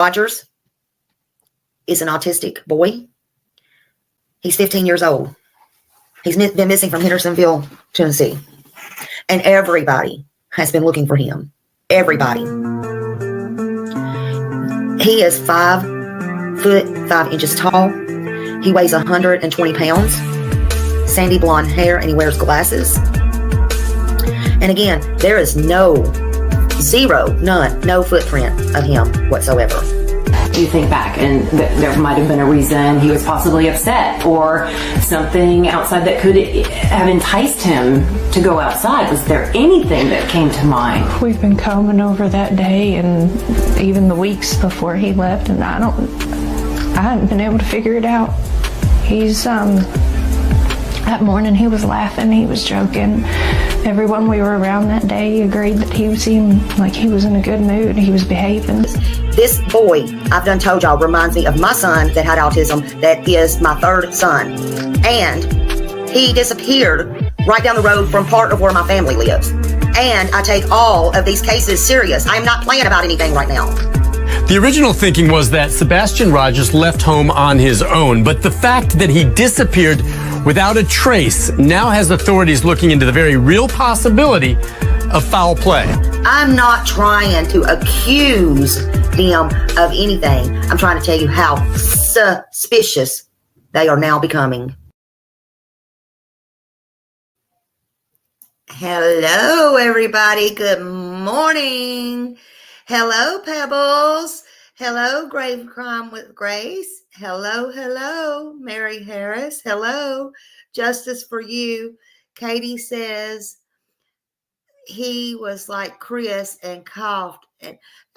Rogers is an autistic boy. He's 15 years old. He's been missing from Hendersonville, Tennessee. And everybody has been looking for him. Everybody. He is 5 foot 5 inches tall. He weighs 120 pounds. Sandy blonde hair, and he wears glasses. And again, there is none, no footprint of him whatsoever. You think back, and there might have been a reason he was possibly upset or something outside that could have enticed him to go outside. Was there anything that came to mind? We've been combing over that day and even the weeks before he left, and I haven't been able to figure it out. That morning he was laughing, he was joking. Everyone we were around that day agreed that he seemed like he was in a good mood. He was behaving. This boy, I've done told y'all, reminds me of my son that had autism. That is my third son. And he disappeared right down the road from part of where my family lives. And I take all of these cases serious. I am not playing about anything right now. The original thinking was that Sebastian Rogers left home on his own, but the fact that he disappeared without a trace now has authorities looking into the very real possibility of foul play. I'm not trying to accuse them of anything. I'm trying to tell you how suspicious they are now becoming. Hello, everybody. Good morning. Hello, Pebbles. Hello, Grave Crime with Grace. Hello, Mary Harris. Hello, Justice for You. Katie says he was like Chris and coughed.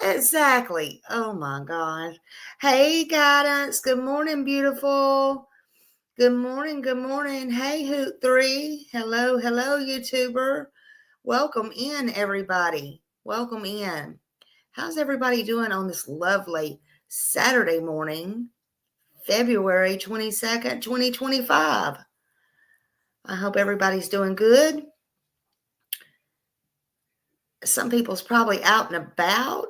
Exactly. Oh, my God. Hey, Guidance. Good morning, beautiful. Good morning. Hey, Hoot3. Hello, YouTuber. Welcome in, everybody. Welcome in. How's everybody doing on this lovely Saturday morning, February 22nd, 2025? I hope everybody's doing good. Some people's probably out and about.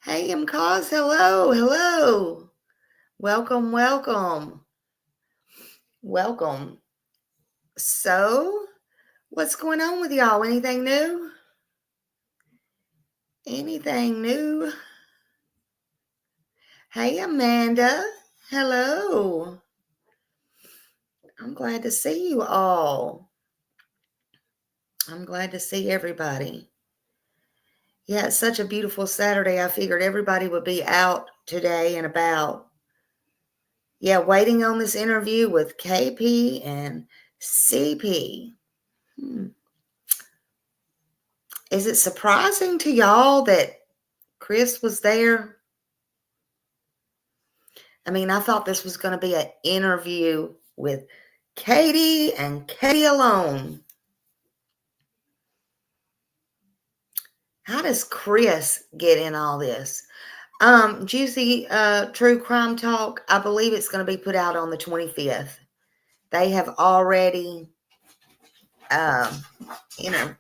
Hey, Cause. Hello. Welcome. So, what's going on with y'all? Anything new? Hey, Amanda. Hello. I'm glad to see you all. I'm glad to see everybody. Yeah, it's such a beautiful Saturday. I figured everybody would be out today and about. Yeah, waiting on this interview with KP and CP. Is it surprising to y'all that Chris was there? I mean, I thought this was going to be an interview with Katie and Katie alone. How does Chris get in all this? Juicy True Crime Talk, I believe it's going to be put out on the 25th. They have already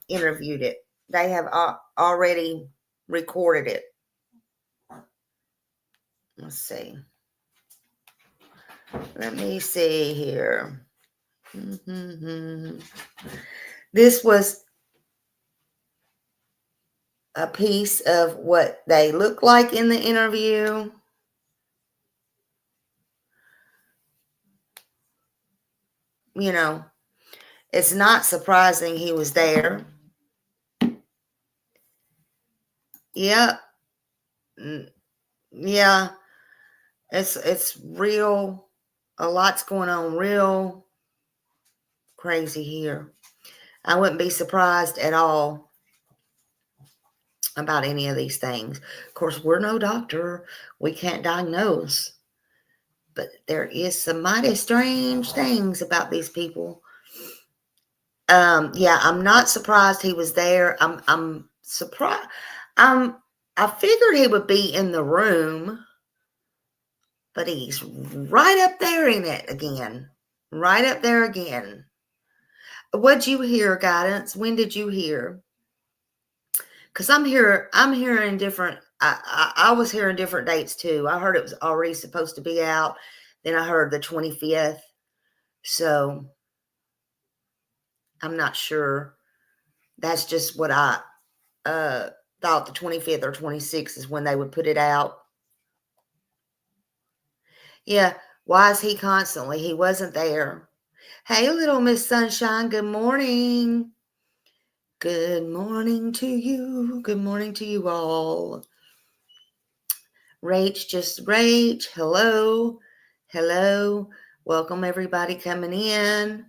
interviewed it. They have already recorded it. Let's see. Let me see here. This was a piece of what they look like in the interview. You know, it's not surprising he was there. Yeah. Yeah. It's real. A lot's going on, real crazy here. I wouldn't be surprised at all about any of these things. Of course, we're no doctor. We can't diagnose. But there is some mighty strange things about these people. Yeah, I'm not surprised he was there. I'm surprised. I figured he would be in the room. But he's right up there in it again. Right up there again. What'd you hear, Guidance? When did you hear? Because I'm hearing different I was hearing different dates too. I heard it was already supposed to be out. Then I heard the 25th. So I'm not sure. That's just what I thought, the 25th or 26th is when they would put it out. Yeah. Why is he constantly? He wasn't there. Hey, little Miss Sunshine. Good morning. Good morning to you. Good morning to you all. Rach, just Rach. Hello. Hello. Welcome everybody coming in.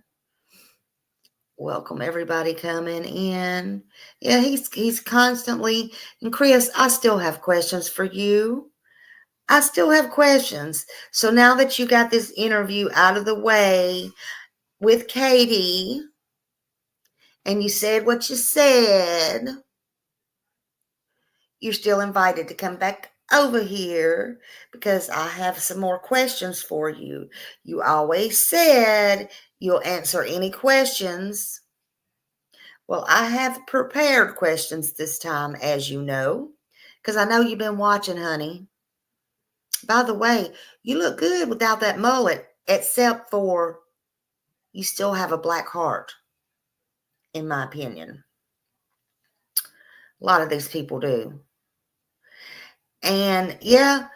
Welcome everybody coming in. Yeah, he's constantly. And Chris, I still have questions for you. I still have questions. So now that you got this interview out of the way with Katie, and you said what you said, you're still invited to come back over here because I have some more questions for you. You always said you'll answer any questions. Well, I have prepared questions this time, as you know, because I know you've been watching, honey. By the way, you look good without that mullet, except for you still have a black heart, in my opinion. A lot of these people do. And yeah,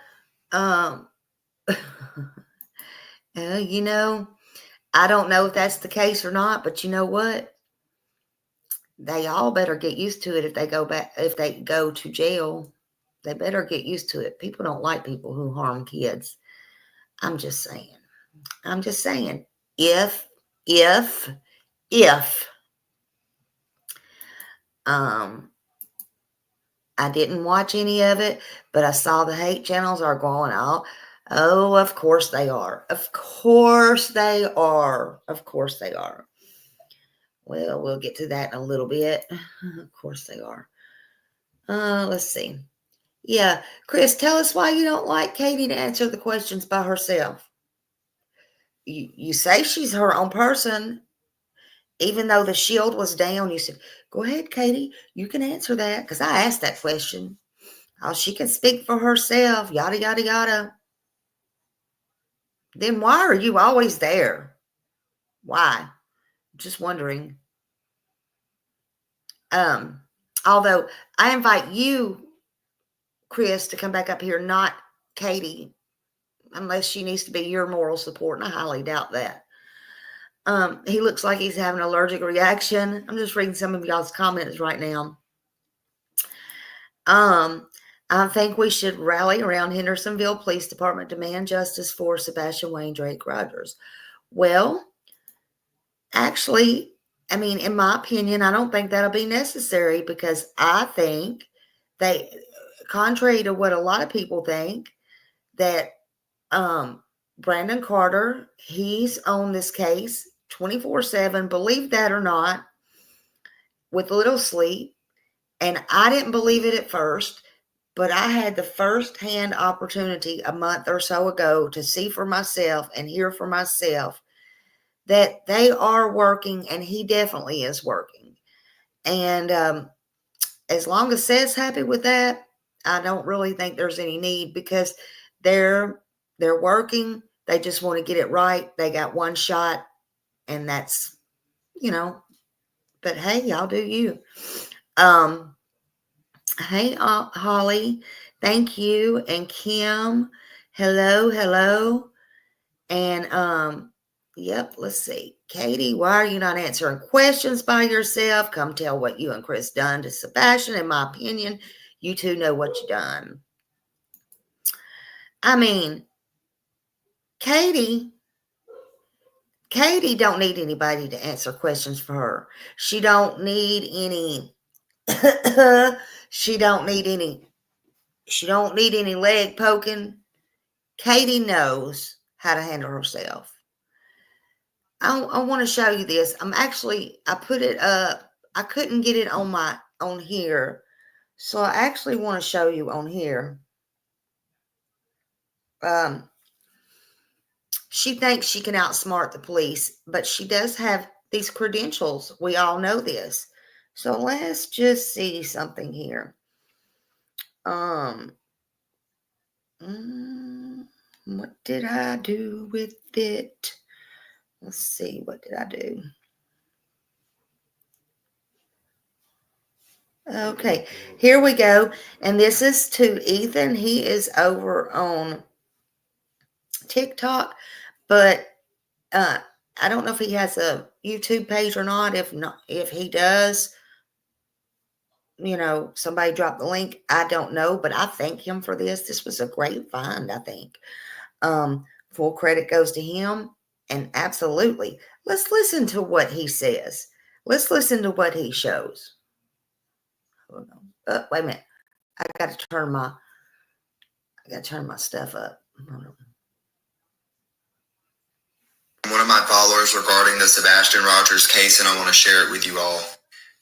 you know, I don't know if that's the case or not, but you know what? They all better get used to it if they go to jail. They better get used to it. People don't like people who harm kids. I'm just saying. If I didn't watch any of it, but I saw the hate channels are going out. Oh, of course they are. Of course they are. Of course they are. Well, we'll get to that in a little bit. Of course they are. Let's see. Yeah, Chris, tell us why you don't like Katie to answer the questions by herself. You say she's her own person. Even though the shield was down, you said, go ahead, Katie, you can answer that. Because I asked that question. Oh, she can speak for herself, yada, yada, yada. Then why are you always there? Why? Just wondering. Although I invite you, Chris, to come back up here, not Katie, unless she needs to be your moral support, and I highly doubt that. He looks like he's having an allergic reaction. I'm just reading some of y'all's comments right now. I think we should rally around Hendersonville Police Department, demand justice for Sebastian Wayne Drake Rogers. Well, actually, I mean, in my opinion, I don't think that'll be necessary because I think contrary to what a lot of people think, that Brandon Carter, he's on this case 24/7, believe that or not, with little sleep. And I didn't believe it at first, but I had the first-hand opportunity a month or so ago to see for myself and hear for myself that they are working, and he definitely is working. And as long as Seth's happy with that, I don't really think there's any need because they're working. They just want to get it right. They got one shot, and that's, but hey, y'all do you. Hey, Holly, thank you. And Kim, hello. And, yep, let's see. Katie, why are you not answering questions by yourself? Come tell what you and Chris done to Sebastian. In my opinion, you two know what you done. I mean, Katie don't need anybody to answer questions for her. She don't need any, she don't need any leg poking. Katie knows how to handle herself. I want to show you this. I put it up. I couldn't get it on here. So I actually want to show you on here. She thinks she can outsmart the police, but she does have these credentials. We all know this. So let's just see something here. What did I do with it? Let's see, what did I do? Okay, here we go. And this is to Ethan. He is over on TikTok, but I don't know if he has a YouTube page or not. If not, if he does, somebody drop the link. I don't know, but I thank him for this. This was a great find, I think. Full credit goes to him. And absolutely, let's listen to what he says. Let's listen to what he shows. Hold on. Wait a minute. I got to turn my stuff up. Hold on. One of my followers regarding the Sebastian Rogers case, and I want to share it with you all.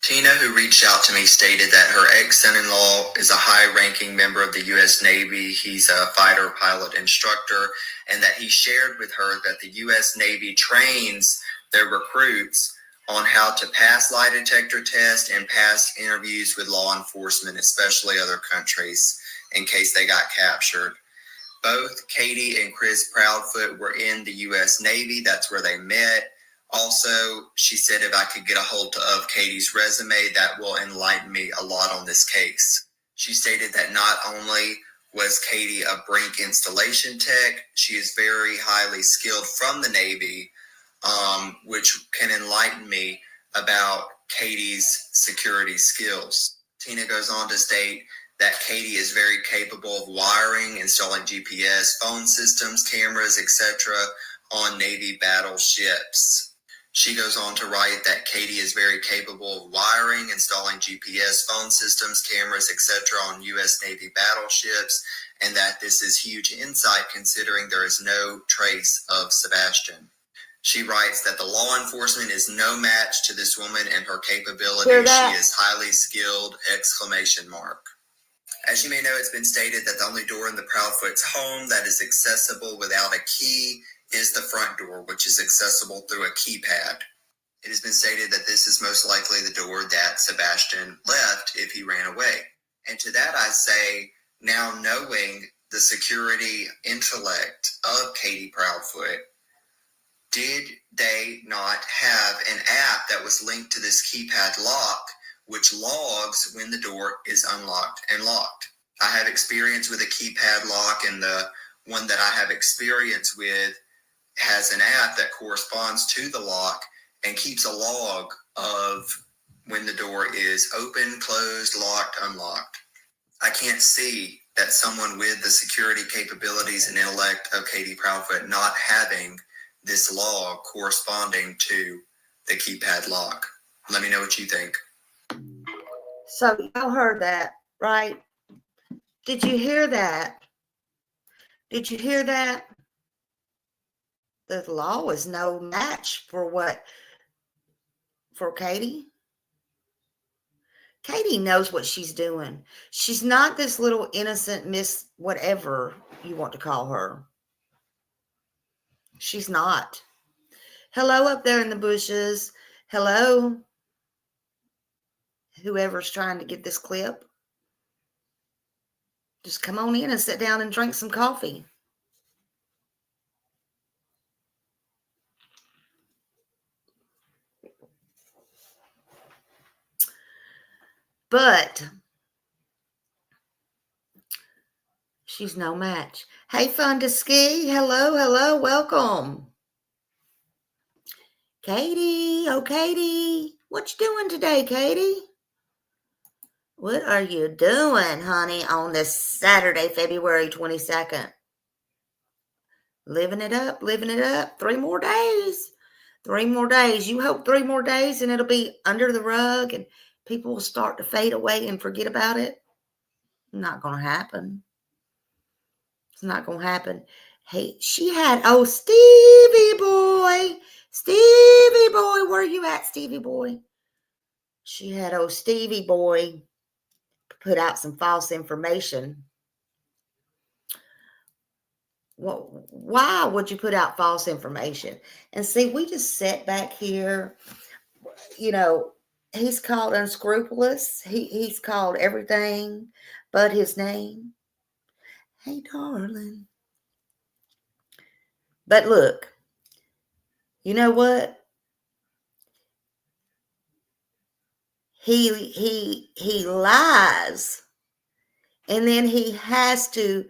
Tina, who reached out to me, stated that her ex-son-in-law is a high-ranking member of the U.S. Navy. He's a fighter pilot instructor, and that he shared with her that the U.S. Navy trains their recruits on how to pass lie detector tests and pass interviews with law enforcement, especially other countries, in case they got captured. Both Katie and Chris Proudfoot were in the U.S. Navy. That's where they met. Also, she said if I could get a hold of Katie's resume, that will enlighten me a lot on this case. She stated that not only was Katie a Brink installation tech, she is very highly skilled from the Navy, which can enlighten me about Katie's security skills. Tina goes on to state that Katie is very capable of wiring, installing GPS, phone systems, cameras, etc. on Navy battleships. She goes on to write that Katie is very capable of wiring, installing GPS, phone systems, cameras, etc. on U.S. Navy battleships, and that this is huge insight considering there is no trace of Sebastian. She writes that the law enforcement is no match to this woman and her capability. She is highly skilled, ! As you may know, it's been stated that the only door in the Proudfoot's home that is accessible without a key is the front door, which is accessible through a keypad. It has been stated that this is most likely the door that Sebastian left if he ran away. And to that I say, now knowing the security intellect of Katie Proudfoot, did they not have an app that was linked to this keypad lock which logs when the door is unlocked and locked? I have experience with a keypad lock, and the one that I have experience with has an app that corresponds to the lock and keeps a log of when the door is open, closed, locked, unlocked. I can't see that someone with the security capabilities and intellect of Katie Proudfoot not having this log corresponding to the keypad lock. Let me know what you think. So y'all heard that, right? Did you hear that? Did you hear that? The law is no match for what? For Katie? Katie knows what she's doing. She's not this little innocent Miss whatever you want to call her. She's not. Hello up there in the bushes. Hello. Whoever's trying to get this clip. Just come on in and sit down and drink some coffee. But she's no match. Hey, Fun to Ski. Hello, hello, welcome. Katie, oh Katie, what you doing today, Katie? What are you doing, honey, on this Saturday, February 22nd? Living it up, living it up. 3 more days. 3 more days. You hope 3 more days and it'll be under the rug and people will start to fade away and forget about it? Not going to happen. It's not going to happen. Hey, she had, oh, Stevie boy. Stevie boy, where you at, Stevie boy? She had, oh, Stevie boy put out some false information. Well, why would you put out false information? And see, we just sat back here, you know, he's called unscrupulous. He's called everything. but his name, hey darling. But look, you know what? He lies, and then he has to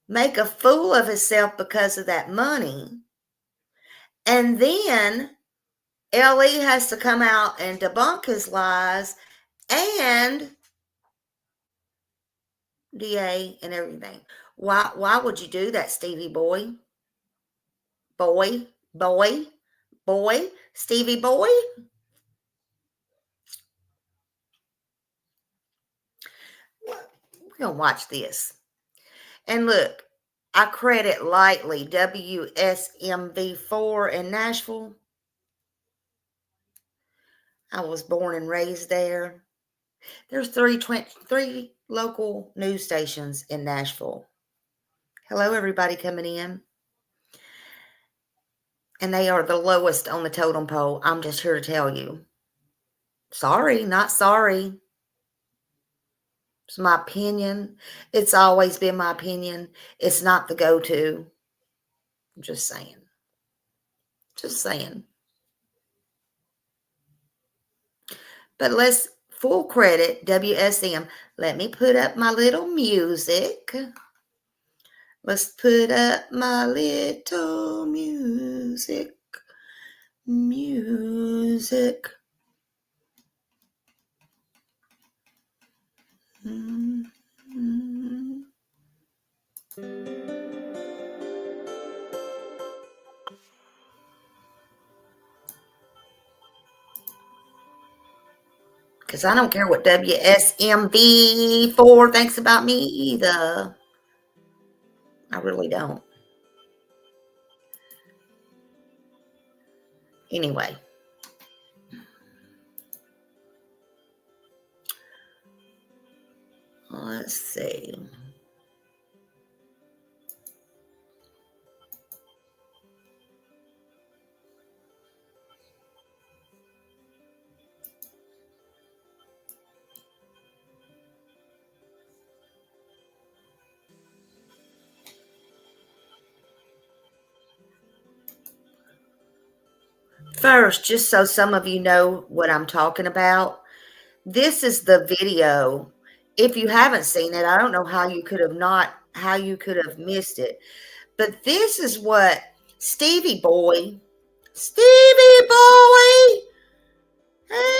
make a fool of himself because of that money. And then LE has to come out and debunk his lies, and DA and everything. Why would you do that, Stevie boy? Boy, Stevie boy? We're going to watch this. And look, I credit lightly WSMV4 in Nashville. I was born and raised there. There's three local news stations in Nashville. Hello, everybody coming in. And they are the lowest on the totem pole. I'm just here to tell you. Sorry, not sorry. It's my opinion. It's always been my opinion. It's not the go-to. I'm just saying. Just saying. But let's full credit WSM. Let me put up my little music. Let's put up my little music. Music. Mm-hmm. Because I don't care what WSMV4 thinks about me either. I really don't. Anyway. Let's see. First, just so some of you know what I'm talking about, this is the video. If you haven't seen it, I don't know how you could have missed it. But this is what Stevie BOI, hey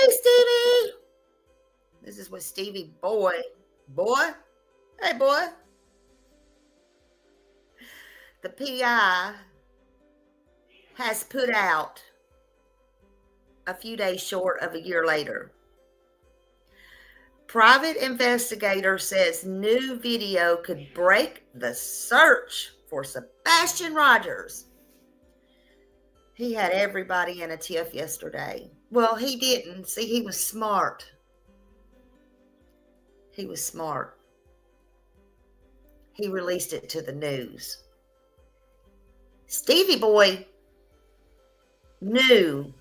Stevie, this is what Stevie BOI, hey boy, the PI has put out a few days short of a year later. Private investigator says new video could break the search for Sebastian Rogers. He had everybody in a tiff yesterday. Well, he didn't. See, he was smart. He was smart. He released it to the news. Stevie BOI knew.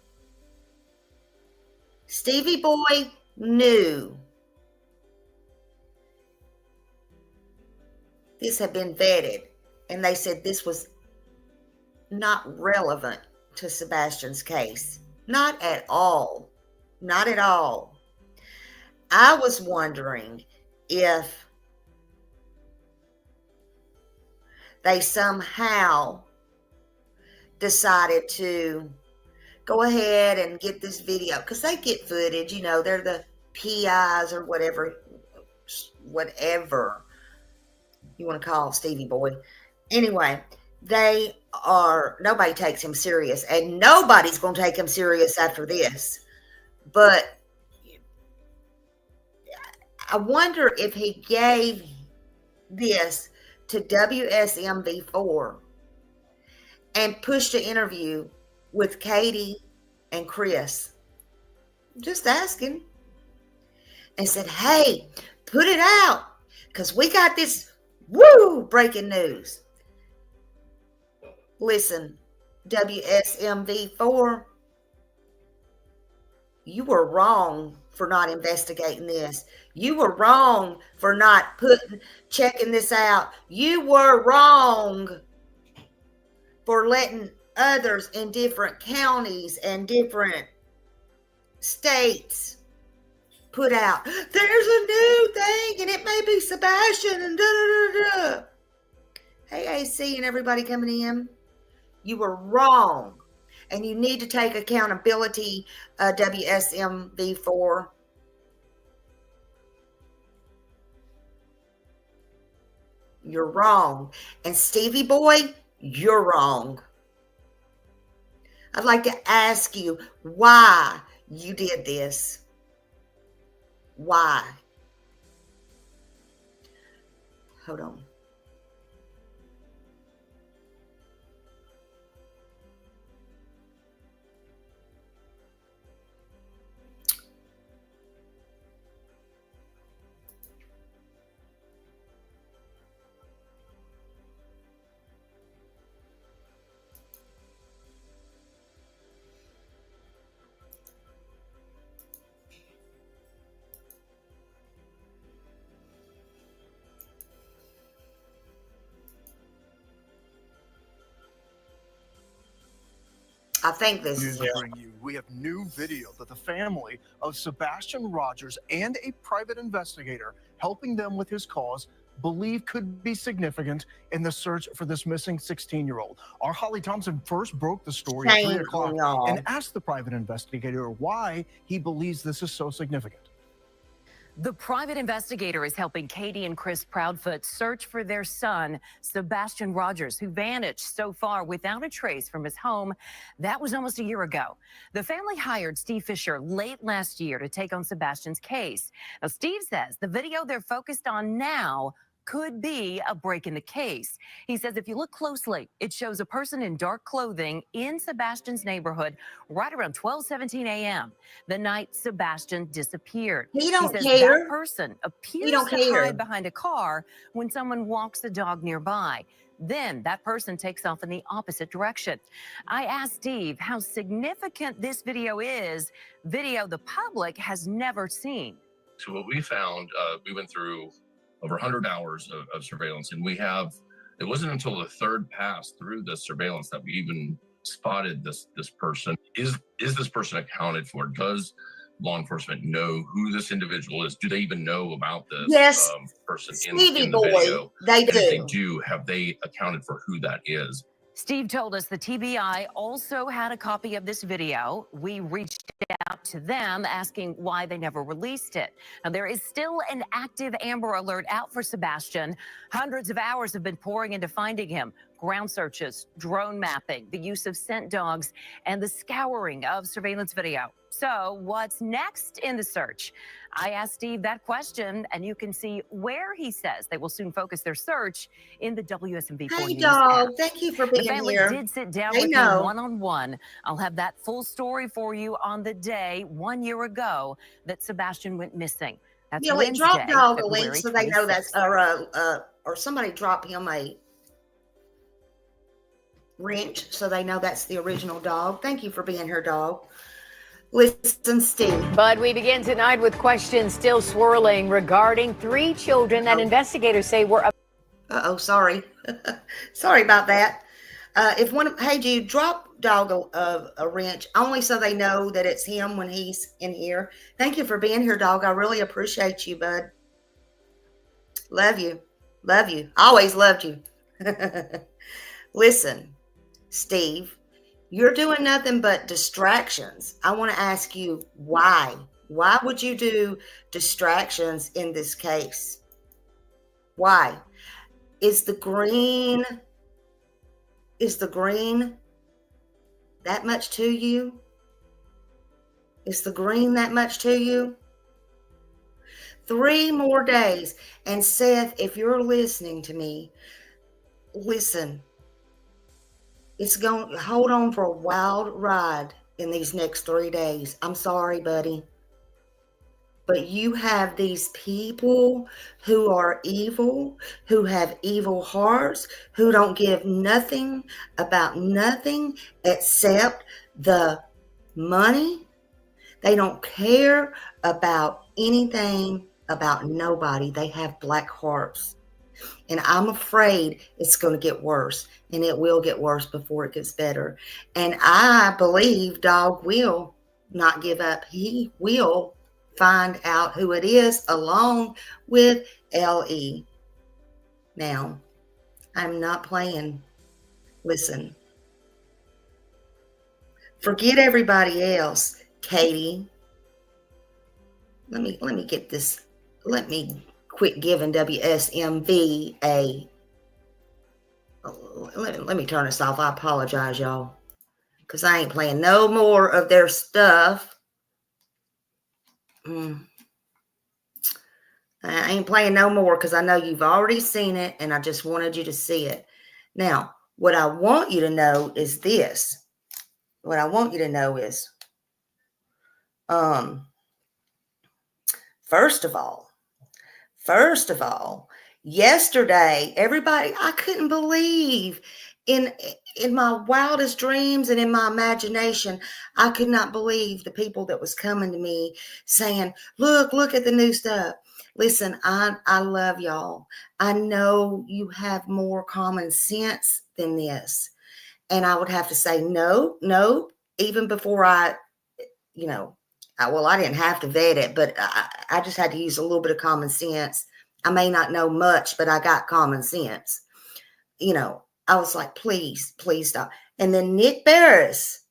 Stevie BOI knew this had been vetted, and they said this was not relevant to Sebastian's case. Not at all. Not at all. I was wondering if they somehow decided to go ahead and get this video, because they get footage, you know, they're the PIs or whatever you want to call Stevie BOI. Anyway, nobody takes him serious, and nobody's going to take him serious after this. But I wonder if he gave this to WSMV4 and pushed an interview with Katie and Chris. Just asking. And said, hey, put it out, because we got this breaking news. Listen, WSMV4, you were wrong for not investigating this. You were wrong for not checking this out. You were wrong for letting others in different counties and different states put out, there's a new thing and it may be Sebastian and da-da-da-da. Hey, AC and everybody coming in. You were wrong. And you need to take accountability, WSMV4. You're wrong. And Stevie BOI, you're wrong. I'd like to ask you why you did this. Why? Hold on. I think this is it. We have new video that the family of Sebastian Rogers and a private investigator helping them with his cause believe could be significant in the search for this missing 16-year-old. Our Holly Thompson first broke the story at 3 o'clock and asked the private investigator why he believes this is so significant. The private investigator is helping Katie and Chris Proudfoot search for their son, Sebastian Rogers, who vanished so far without a trace from his home. That was almost a year ago. The family hired Steve Fisher late last year to take on Sebastian's case. Now, Steve says the video they're focused on now could be a break in the case. He says if you look closely, it shows a person in dark clothing in Sebastian's neighborhood right around 12:17 a.m. the night Sebastian disappeared. He don't says care. That person appears to hide behind a car when someone walks the dog nearby. Then that person takes off in the opposite direction. I asked Steve how significant this video is, video the public has never seen. So what we found, we went through over 100 hours of surveillance, and it wasn't until the third pass through the surveillance that we even spotted this person. Is this person accounted for? Does law enforcement know who this individual is? Do they even know about this person in the video? They do. And if they do, have they accounted for who that is? Steve told us the TBI also had a copy of this video. We reached out to them asking why they never released it. Now, there is still an active Amber Alert out for Sebastian. Hundreds of hours have been pouring into finding him. Ground searches, drone mapping, the use of scent dogs, and the scouring of surveillance video. So what's next in the search? I asked Steve that question, and you can see where he says they will soon focus their search in the WSMV4 Hey, News dog. app. Thank you for being here. The family here. did sit down with me one-on-one. I'll have that full story for you on the day 1 year ago that Sebastian went missing. That's Wednesday, drop dog a link February so they know that's 26th. or somebody drop him a wrench so they know that's the original dog. Thank you for being here, dog. Listen, Steve. But we begin tonight with questions still swirling regarding 3 children that investigators say were. Sorry. Sorry about that. Hey, do you drop dog a wrench only so they know that it's him when he's in here? Thank you for being here, dog. I really appreciate you, bud. Love you. Love you. Always loved you. Listen, Steve, you're doing nothing but distractions. I want to ask you why. Why would you do distractions in this case? Why? Is the green that much to you? Is the green that much to you? 3 more days. And Seth, if you're listening to me, listen. It's going to hold on for a wild ride in these next 3 days. I'm sorry, buddy. But you have these people who are evil, who have evil hearts, who don't give nothing about nothing except the money. They don't care about anything about nobody. They have black hearts. And I'm afraid it's going to get worse, and it will get worse before it gets better. And I believe Dog will not give up. He will find out who it is along with LE. Now, I'm not playing. Listen. Forget everybody else, Katie. Let me get this. Let me quit giving WSMV a. Let me turn this off. I apologize, y'all, because I ain't playing no more of their stuff. I ain't playing no more because I know you've already seen it, and I just wanted you to see it. Now, what I want you to know is this. What I want you to know is, first of all, yesterday, everybody, I couldn't believe in my wildest dreams and in my imagination, I could not believe the people that was coming to me saying, look at the new stuff. Listen, I love y'all. I know you have more common sense than this. And I would have to say, no, even before I didn't have to vet it, but I just had to use a little bit of common sense. I may not know much, but I got common sense. I was like, please stop. And then Nick Barris,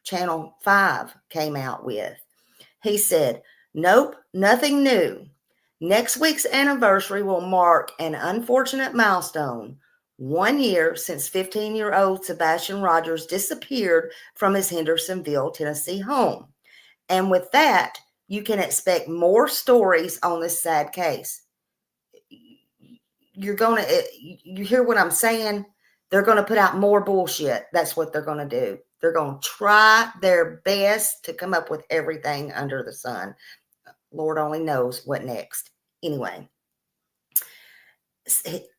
Channel 5, came out with, he said, nope, nothing new. Next week's anniversary will mark an unfortunate milestone. 1 year since 15-year-old Sebastian Rogers disappeared from his Hendersonville, Tennessee home. And with that, you can expect more stories on this sad case. You hear what I'm saying? They're going to put out more bullshit. That's what they're going to do. They're going to try their best to come up with everything under the sun. Lord only knows what next. Anyway,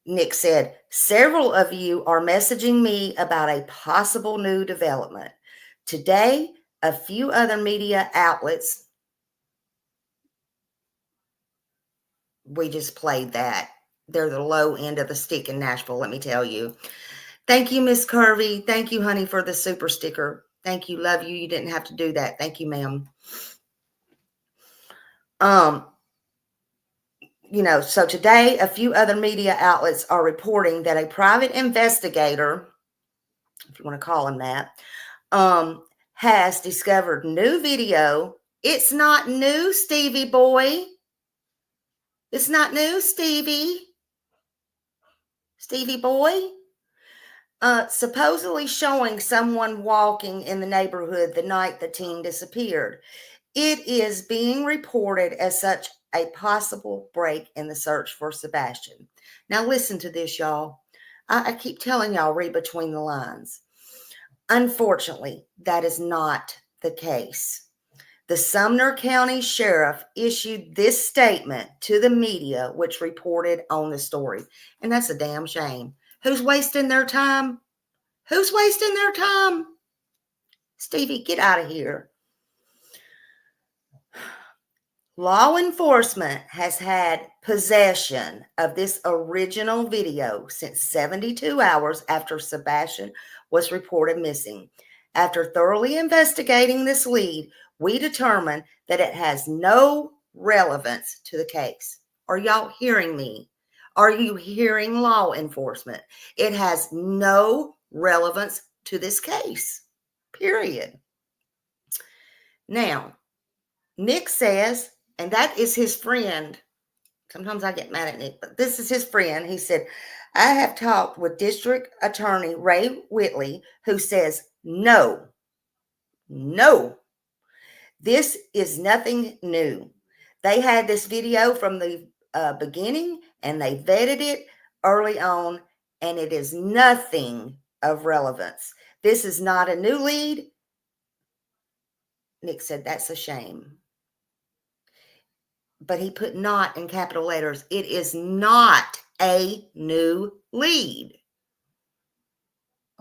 Nick said, several of you are messaging me about a possible new development. Today, a few other media outlets, we just played that. They're the low end of the stick in Nashville, let me tell you. Thank you, Miss Curvy. Thank you, honey, for the super sticker. Thank you. Love you. You didn't have to do that. Thank you, ma'am. So today, a few other media outlets are reporting that a private investigator, if you want to call him that, has discovered new video. It's not new, Stevie boy. It's not new, Stevie. Stevie boy. Supposedly showing someone walking in the neighborhood the night the teen disappeared. It is being reported as such a possible break in the search for Sebastian. Now listen to this, y'all. I keep telling y'all, read between the lines. Unfortunately, that is not the case. The Sumner County Sheriff issued this statement to the media, which reported on the story. And that's a damn shame. Who's wasting their time? Who's wasting their time? Stevie, get out of here. Law enforcement has had possession of this original video since 72 hours after Sebastian was reported missing. After thoroughly investigating this lead, we determined that it has no relevance to the case. Are y'all hearing me? Are you hearing law enforcement? It has no relevance to this case, period. Now, Nick says, and that is his friend. Sometimes I get mad at Nick, but this is his friend. He said, I have talked with District Attorney Ray Whitley, who says, no, this is nothing new. They had this video from the beginning, and they vetted it early on, and it is nothing of relevance. This is not a new lead. Nick said, that's a shame. But he put not in capital letters. It is not a new lead.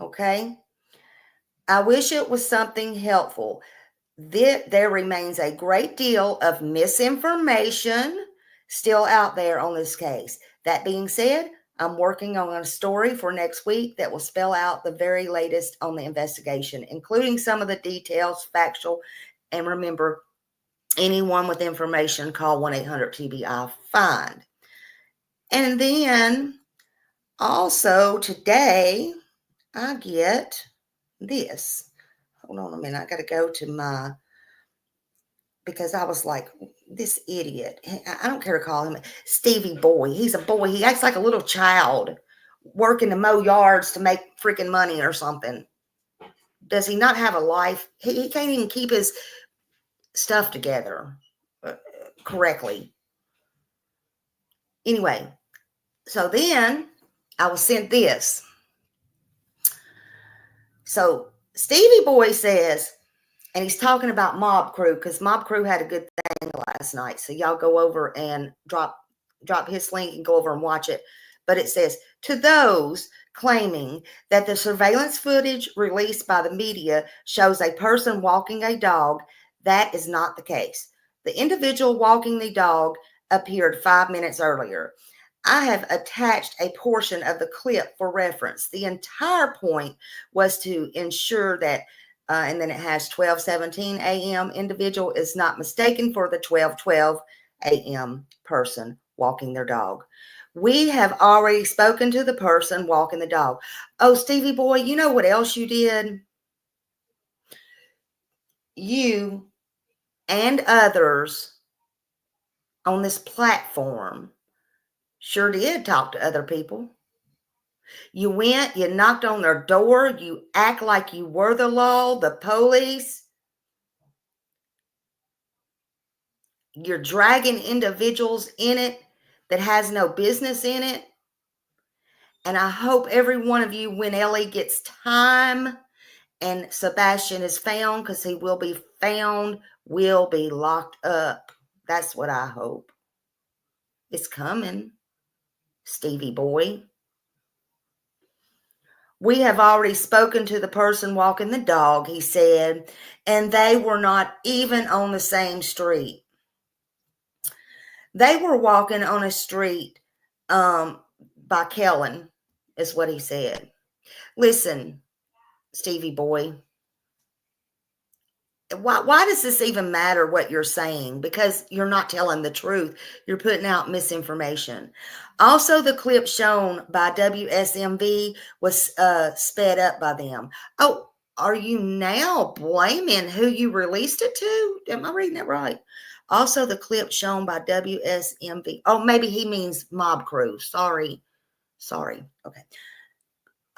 Okay? I wish it was something helpful. There remains a great deal of misinformation still out there on this case. That being said, I'm working on a story for next week that will spell out the very latest on the investigation, including some of the details, factual, and remember, anyone with information, call 1-800-TBI-FIND. And then also today, I get this. Hold on a minute. I got to go to my, because I was like, this idiot. I don't care to call him Stevie BOI. He's a boy. He acts like a little child working to mow yards to make freaking money or something. Does he not have a life? He can't even keep his stuff together correctly. Anyway, so then I was sent this. So Stevie BOI says, and he's talking about Mob Crew, because Mob Crew had a good thing last night. So y'all go over and drop his link and go over and watch it. But it says, to those claiming that the surveillance footage released by the media shows a person walking a dog, that is not the case. The individual walking the dog appeared 5 minutes earlier. I have attached a portion of the clip for reference. The entire point was to ensure that, and then it has 12:17 a.m. individual is not mistaken for the 12:12 a.m. person walking their dog. We have already spoken to the person walking the dog. Oh, Stevie BOI, you know what else you did? You and others on this platform sure did talk to other people. You went, you knocked on their door, you act like you were the law, the police. You're dragging individuals in it that has no business in it. And I hope every one of you, when Ellie gets time and Sebastian is found, because he will be found, will be locked up. That's what I hope. It's coming, Stevie BOI. We have already spoken to the person walking the dog, he said, and they were not even on the same street. They were walking on a street by Kellen, is what he said. Listen, Stevie BOI, why does this even matter what you're saying? Because you're not telling the truth. You're putting out misinformation. Also, the clip shown by WSMV was sped up by them. Oh, are you now blaming who you released it to? Am I reading it right? Also, the clip shown by WSMV. Oh, maybe he means Mob Crew. Sorry. Okay.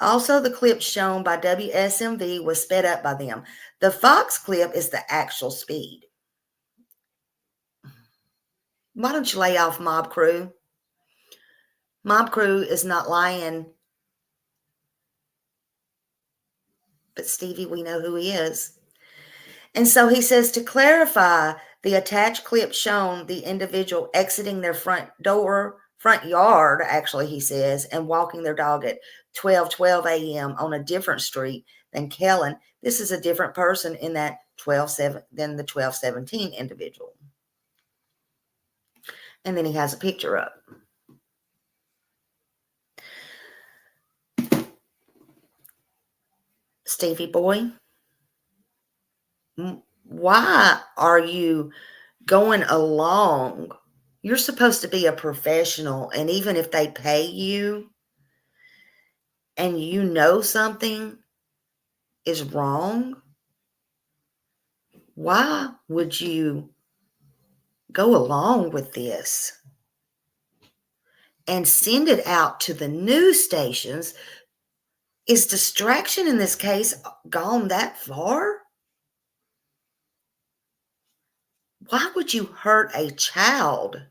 Also, the clip shown by WSMV was sped up by them. The Fox clip is the actual speed. Why don't you lay off Mob Crew? Mob Crew is not lying. But Stevie, we know who he is. And so he says, to clarify, the attached clip shown the individual exiting their front yard, actually, he says, and walking their dog at 12:12 a.m. on a different street than Kellen. This is a different person in that 12:7 than the 12:17 individual. And then he has a picture up. Stevie BOI, why are you going along? You're supposed to be a professional, and even if they pay you and you know something is wrong, why would you go along with this and send it out to the news stations? Is distraction in this case gone that far? Why would you hurt a child,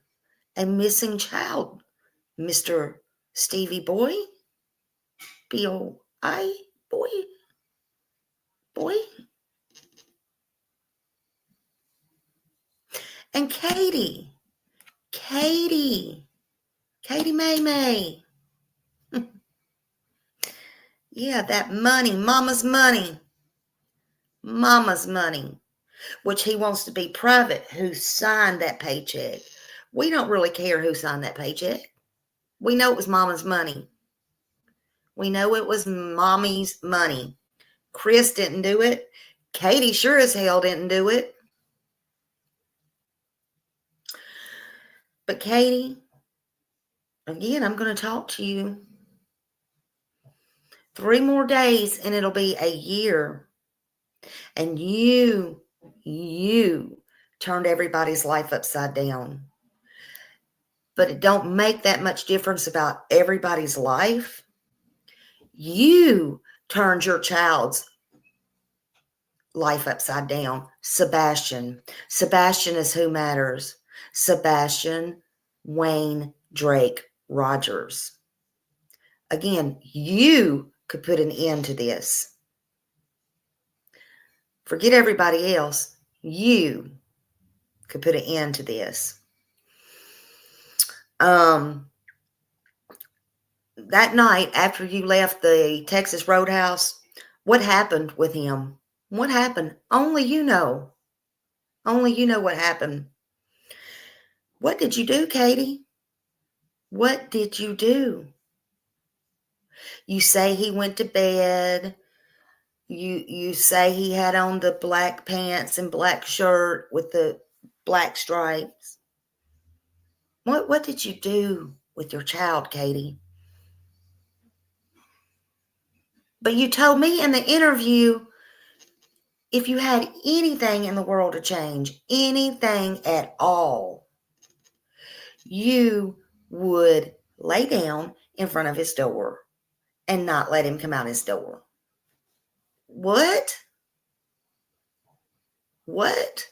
a missing child, Mr. Stevie BOI? BOI? Boy? And Katie May. Yeah, that money, mama's money, which he wants to be private, who signed that paycheck. We don't really care who signed that paycheck. We know it was mama's money. We know it was mommy's money. Chris didn't do it. Katie sure as hell didn't do it. But Katie, again, I'm going to talk to you. 3 more days and it'll be a year. And you turned everybody's life upside down. But it don't make that much difference about everybody's life. You turned your child's life upside down. Sebastian. Sebastian is who matters. Sebastian Wayne Drake Rogers. Again, you could put an end to this. Forget everybody else. You could put an end to this. That night after you left the Texas Roadhouse, what happened with him? What happened? Only you know. Only you know what happened. What did you do, Katie? What did you do? You say he went to bed. You say he had on the black pants and black shirt with the black stripes. What did you do with your child, Katie? But you told me in the interview, if you had anything in the world to change, anything at all, you would lay down in front of his door and not let him come out his door. What? What?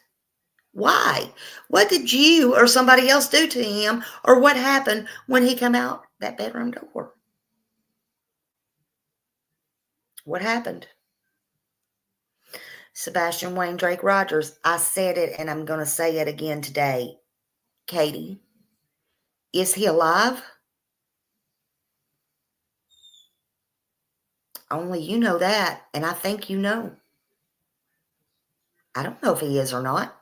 Why? What did you or somebody else do to him, or what happened when he come out that bedroom door? What happened? Sebastian Wayne Drake Rogers, I said it and I'm going to say it again today. Katie, is he alive? Only you know that, and I think you know. I don't know if he is or not.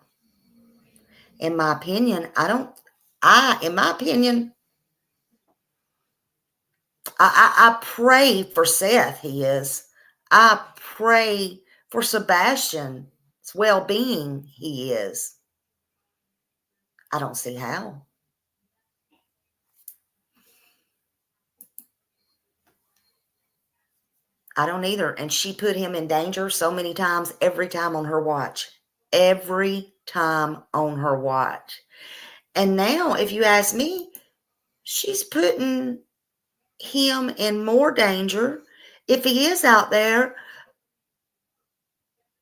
In my opinion, I pray for Seth, he is. I pray for Sebastian's well-being, he is. I don't see how. I don't either. And she put him in danger so many times, every time on her watch. Every time on her watch. And now, if you ask me, she's putting him in more danger if he is out there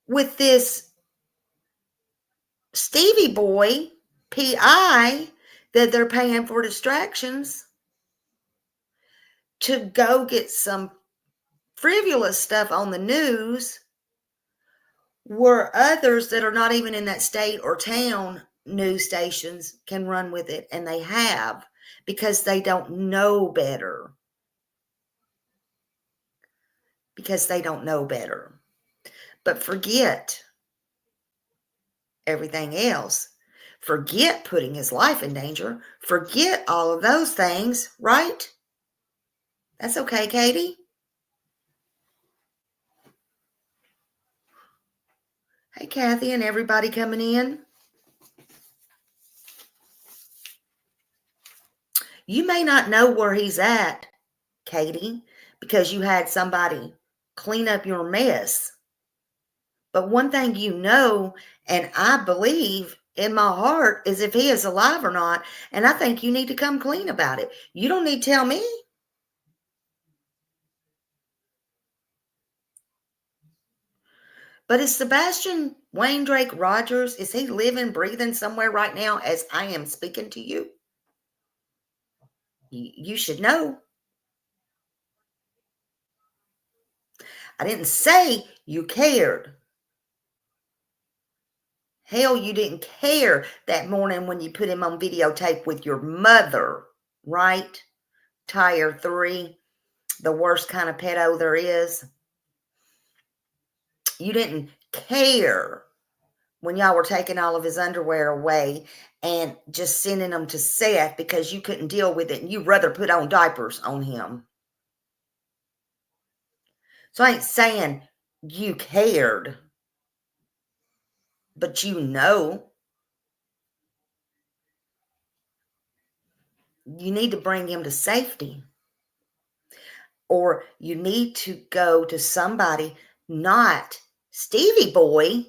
with this Stevie BOI, PI, that they're paying for distractions to go get some frivolous stuff on the news where others that are not even in that state or town news stations can run with it, and they have, because they don't know better. Because they don't know better. But forget everything else. Forget putting his life in danger. Forget all of those things, right? That's okay, Katie. Hey, Kathy and everybody coming in. You may not know where he's at, Katie, because you had somebody clean up your mess. But one thing you know, and I believe in my heart, is if he is alive or not. And I think you need to come clean about it. You don't need to tell me. But is Sebastian Wayne Drake Rogers, is he living, breathing somewhere right now as I am speaking to you? You should know. I didn't say you cared. Hell, you didn't care that morning when you put him on videotape with your mother, right? Tire 3, the worst kind of pedo there is. You didn't care when y'all were taking all of his underwear away and just sending them to Seth because you couldn't deal with it and you'd rather put on diapers on him. So I ain't saying you cared, but you need to bring him to safety. Or you need to go to somebody, not Stevie BOI,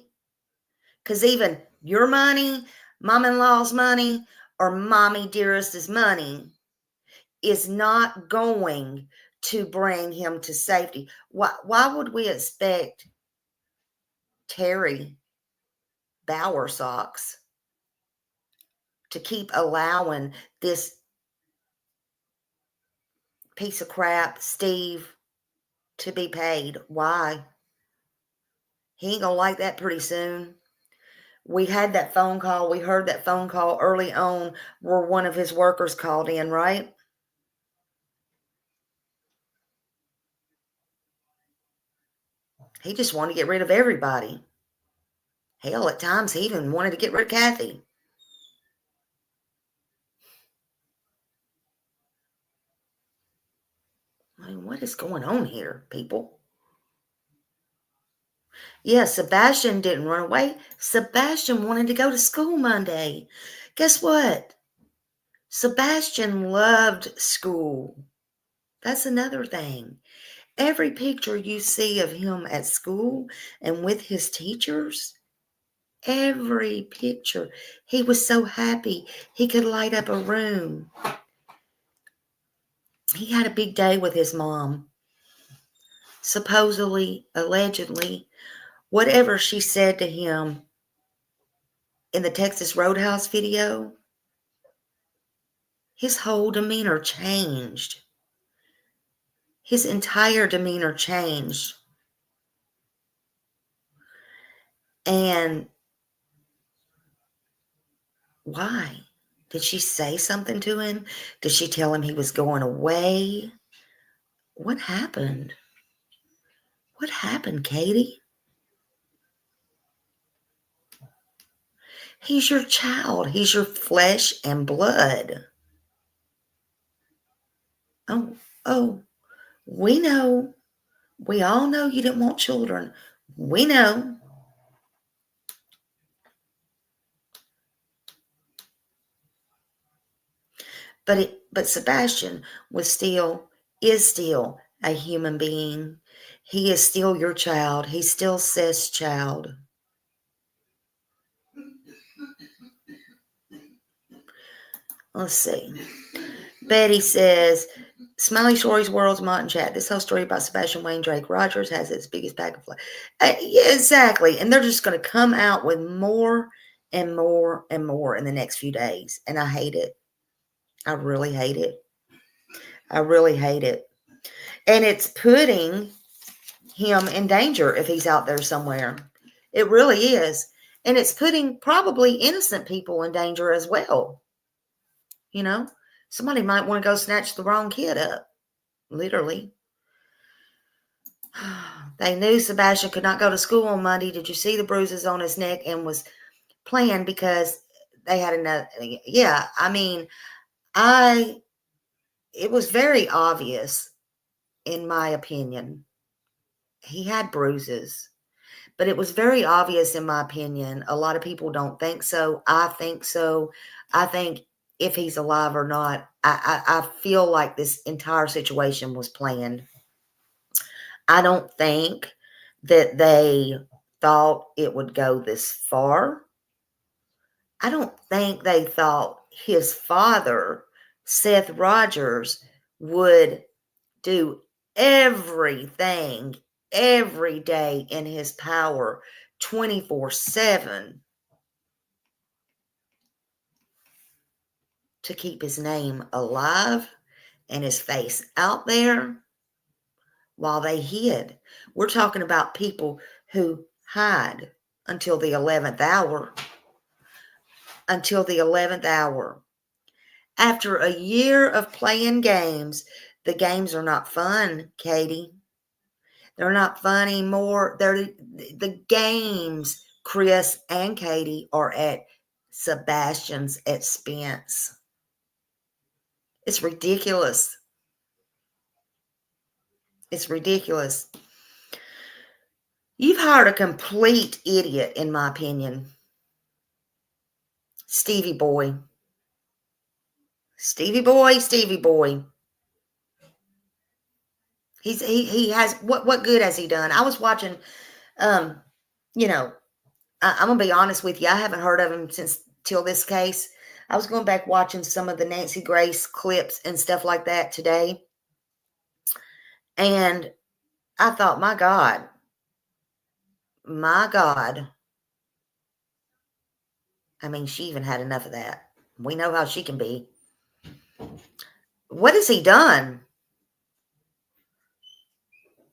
because even your money, mom-in-law's money, or mommy dearest's money is not going to bring him to safety. Why would we expect Terry Bowersocks to keep allowing this piece of crap, Steve, to be paid? Why? He ain't gonna like that pretty soon. We had that phone call. We heard that phone call early on where one of his workers called in, right? He just wanted to get rid of everybody. Hell, at times he even wanted to get rid of Kathy. I mean, what is going on here, people? Yeah, Sebastian didn't run away. Sebastian wanted to go to school Monday. Guess what? Sebastian loved school. That's another thing. Every picture you see of him at school and with his teachers, every picture, he was so happy he could light up a room. He had a big day with his mom. Supposedly, allegedly, whatever she said to him in the Texas Roadhouse video, his whole demeanor changed. His entire demeanor changed. And why? Did she say something to him? Did she tell him he was going away? What happened? What happened, Katie? He's your child. He's your flesh and blood. Oh, we know. We all know you didn't want children. We know. But Sebastian is still a human being. He is still your child. He's still Seth's child. Let's see. Betty says, Smiley Stories World's Martin Chat. This whole story about Sebastian Wayne Drake Rogers has its biggest bag of flack. Yeah, exactly. And they're just going to come out with more and more and more in the next few days. And I hate it. I really hate it. I really hate it. And it's putting him in danger if he's out there somewhere. It really is. And it's putting probably innocent people in danger as well. You know, somebody might want to go snatch the wrong kid up. Literally. They knew Sebastian could not go to school on Monday. Did you see the bruises on his neck? And was planned because they had another. Yeah, I mean, it was very obvious, in my opinion. He had bruises, but it was very obvious, in my opinion. A lot of people don't think so. I think so. I think if he's alive or not, I feel like this entire situation was planned. I don't think that they thought it would go this far. I don't think they thought his father, Seth Rogers, would do everything every day in his power 24/7 to keep his name alive and his face out there while they hid. We're talking about people who hide until the 11th hour. Until the 11th hour. After a year of playing games, the games are not fun, Katie. They're not fun anymore. The games Chris and Katie are at Sebastian's expense. It's ridiculous. It's ridiculous. You've hired a complete idiot, in my opinion. Stevie BOI. Stevie BOI. He has what good has he done? I was watching you know, I'm gonna be honest with you, I haven't heard of him since till this case. I was going back watching some of the Nancy Grace clips and stuff like that today. And I thought, my God. I mean, she even had enough of that. We know how she can be. What has he done?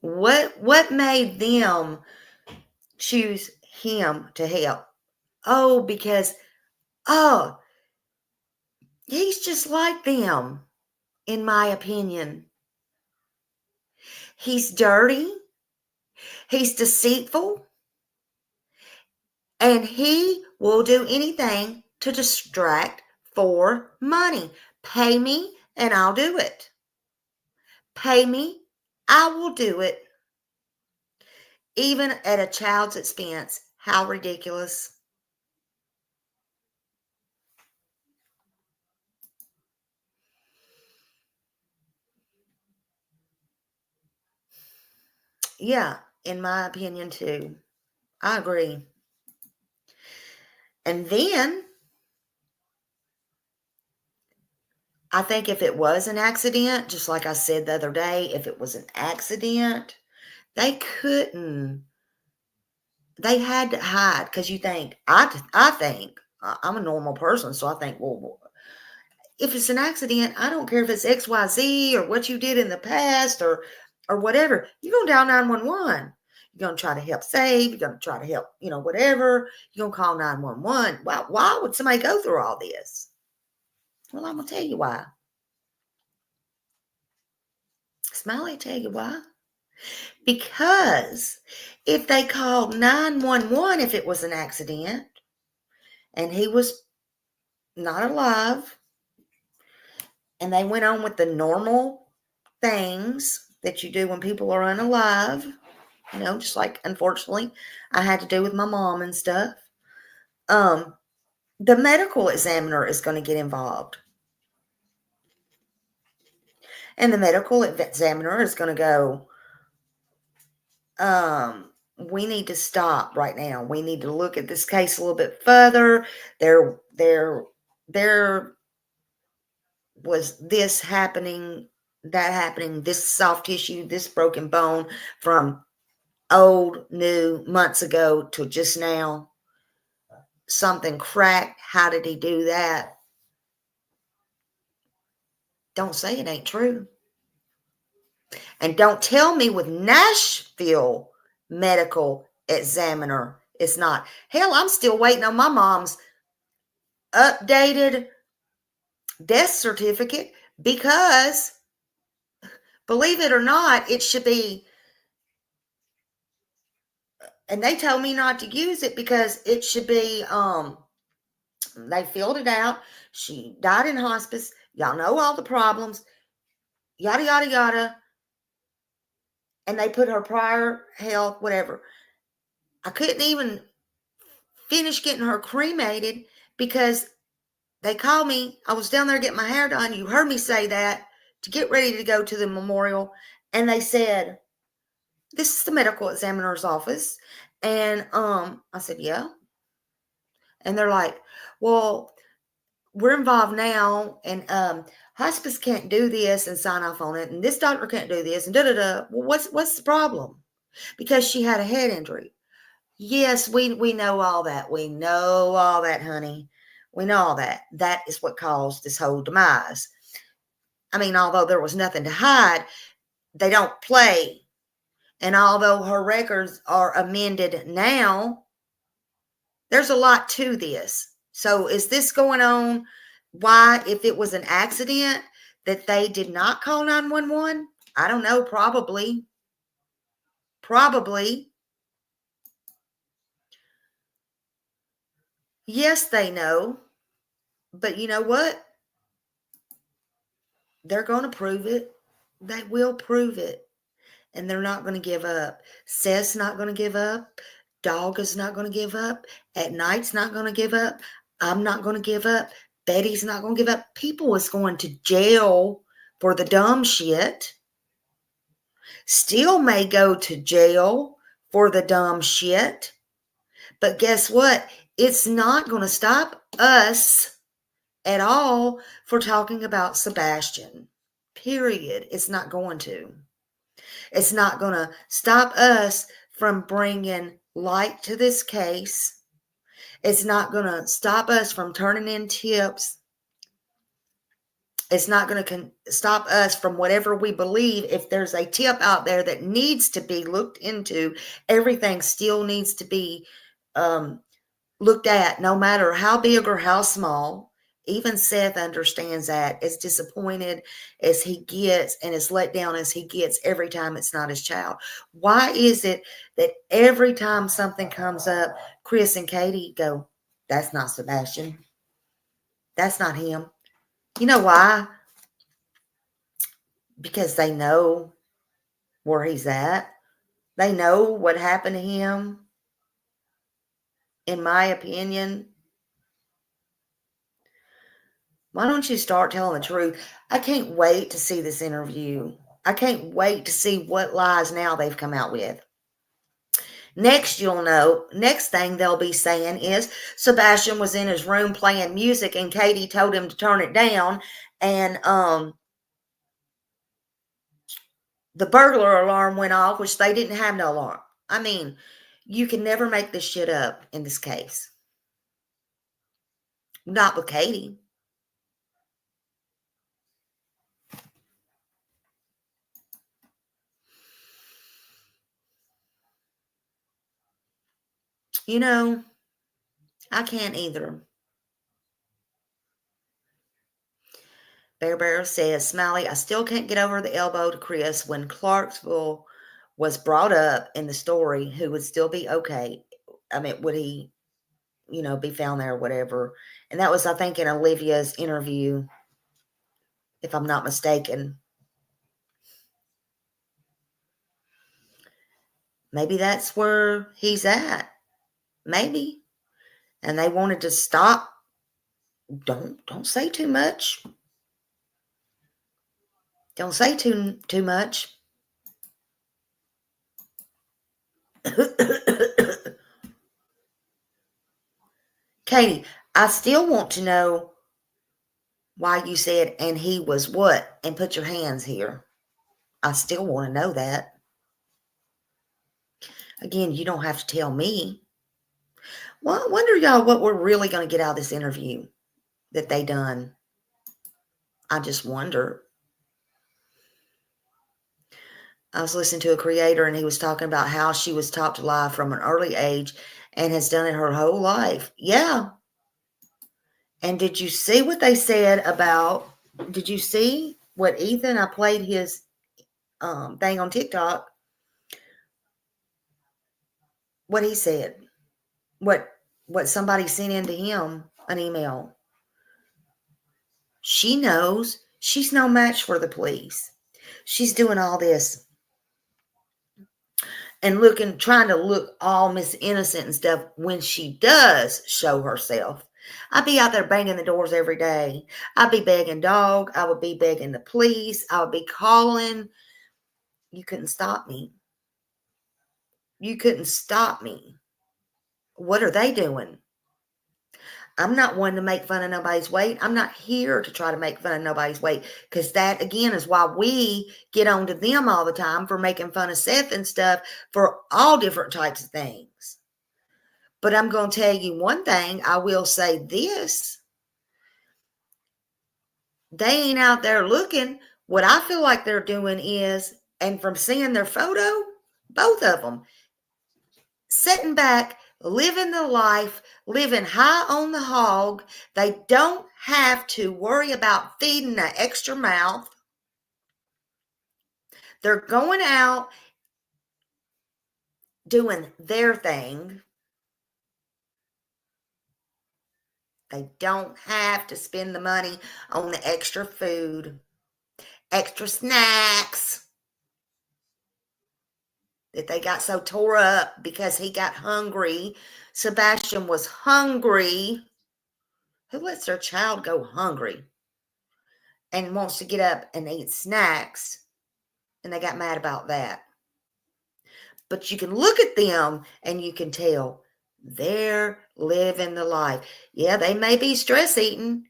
What made them choose him to help? Oh, because, he's just like them, in my opinion. He's dirty. He's deceitful. And he will do anything to distract for money. Pay me and I'll do it. Pay me, I will do it. Even at a child's expense. How ridiculous. Yeah, in my opinion too. I agree. And then, I think if it was an accident, just like I said the other day, if it was an accident, they couldn't. They had to hide because you think, I think, I'm a normal person, so I think, well, if it's an accident, I don't care if it's XYZ or what you did in the past or whatever. You're going to dial 911. You're going to try to help save. You're going to try to help, whatever. You're going to call 911. Why would somebody go through all this? Well, I'm going to tell you why. Smiley, tell you why. Because if they called 911 if it was an accident and he was not alive and they went on with the normal things that you do when people are unalive, just like, unfortunately, I had to do with my mom and stuff, the medical examiner is going to get involved. And the medical examiner is going to go, we need to stop right now. We need to look at this case a little bit further. There was this happening, that happening, this soft tissue, this broken bone from old, new, months ago to just now. Something cracked. How did he do that? Don't say it ain't true. And don't tell me with Nashville medical examiner it's not. Hell, I'm still waiting on my mom's updated death certificate because, believe it or not, it should be, and they told me not to use it because it should be, they filled it out. She died in hospice. Y'all know all the problems. Yada, yada, yada. And they put her prior health, whatever. I couldn't even finish getting her cremated because they called me. I was down there getting my hair done. You heard me say that, to get ready to go to the memorial. And they said, this is the medical examiner's office. And I said, yeah. And they're like, well, we're involved now, and hospice can't do this and sign off on it, and this doctor can't do this, and da-da-da. Well, what's the problem? Because she had a head injury. Yes, we know all that. We know all that, honey. We know all that. That is what caused this whole demise. I mean, although there was nothing to hide, they don't play. And although her records are amended now, there's a lot to this. So is this going on? Why, if it was an accident, that they did not call 911? I don't know. Probably. Yes, they know. But you know what? They're going to prove it. They will prove it. And they're not going to give up. Seth's not going to give up. Dog is not going to give up. At Night's not going to give up. I'm not going to give up. Betty's not going to give up. People is going to jail for the dumb shit. Still may go to jail for the dumb shit. But guess what? It's not going to stop us at all for talking about Sebastian. Period. It's not going to. It's not going to stop us from bringing light to this case. It's not going to stop us from turning in tips. It's not going to stop us from whatever we believe. If there's a tip out there that needs to be looked into, everything still needs to be looked at, no matter how big or how small. Even Seth understands that. As disappointed as he gets and as let down as he gets every time it's not his child. Why is it that every time something comes up, Chris and Katie go, that's not Sebastian. That's not him. You know why? Because they know where he's at. They know what happened to him. In my opinion, why don't you start telling the truth? I can't wait to see this interview. I can't wait to see what lies now they've come out with. Next, you'll know, next thing they'll be saying is Sebastian was in his room playing music and Katie told him to turn it down, and the burglar alarm went off, which they didn't have no alarm. I mean, you can never make this shit up in this case. Not with Katie. You know, I can't either. Bear says, Smiley, I still can't get over the elbow to Chris when Clarksville was brought up in the story, who would still be okay. I mean, would he, be found there or whatever? And that was, I think, in Olivia's interview, if I'm not mistaken. Maybe that's where he's at. Maybe. And they wanted to stop. Don't say too much. Don't say too much. Katie, I still want to know why you said, and he was what? And put your hands here. I still want to know that. Again, you don't have to tell me. Well, I wonder, y'all, what we're really going to get out of this interview that they done. I just wonder. I was listening to a creator, and he was talking about how she was taught to lie from an early age and has done it her whole life. Yeah. And did you see what they said about, did you see what Ethan, I played his thing on TikTok, what he said, what somebody sent into him, an email. She knows she's no match for the police. She's doing all this and trying to look all Miss Innocent and stuff when she does show herself. I'd be out there banging the doors every day. I'd be begging Dog. I would be begging the police. I would be calling. You couldn't stop me. You couldn't stop me. What are they doing? I'm not one to make fun of nobody's weight. I'm not here to try to make fun of nobody's weight, because that, again, is why we get on to them all the time for making fun of Seth and stuff for all different types of things. But I'm going to tell you one thing. I will say this. They ain't out there looking. What I feel like they're doing is, and from seeing their photo, both of them, sitting back, living the life, living high on the hog. They don't have to worry about feeding an extra mouth. They're going out doing their thing. They don't have to spend the money on the extra food, extra snacks that they got so tore up because he got hungry. Sebastian was hungry. Who lets their child go hungry and wants to get up and eat snacks? And they got mad about that. But you can look at them and you can tell they're living the life. Yeah, they may be stress eating,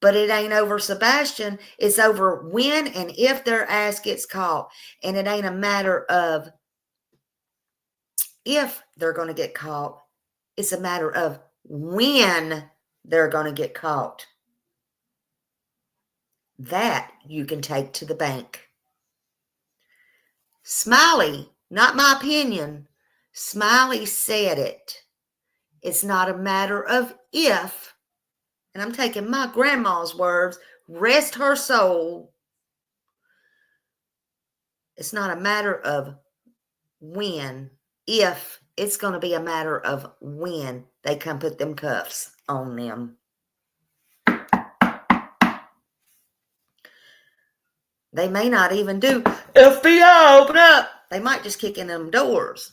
but it ain't over Sebastian. It's over when and if their ass gets caught. And it ain't a matter of if they're going to get caught. It's a matter of when they're going to get caught. That you can take to the bank. Smiley, not my opinion. Smiley said it. It's not a matter of if, and I'm taking my grandma's words, rest her soul. It's not a matter of when, if. It's going to be a matter of when they come put them cuffs on them. They may not even do FBI, open up. They might just kick in them doors,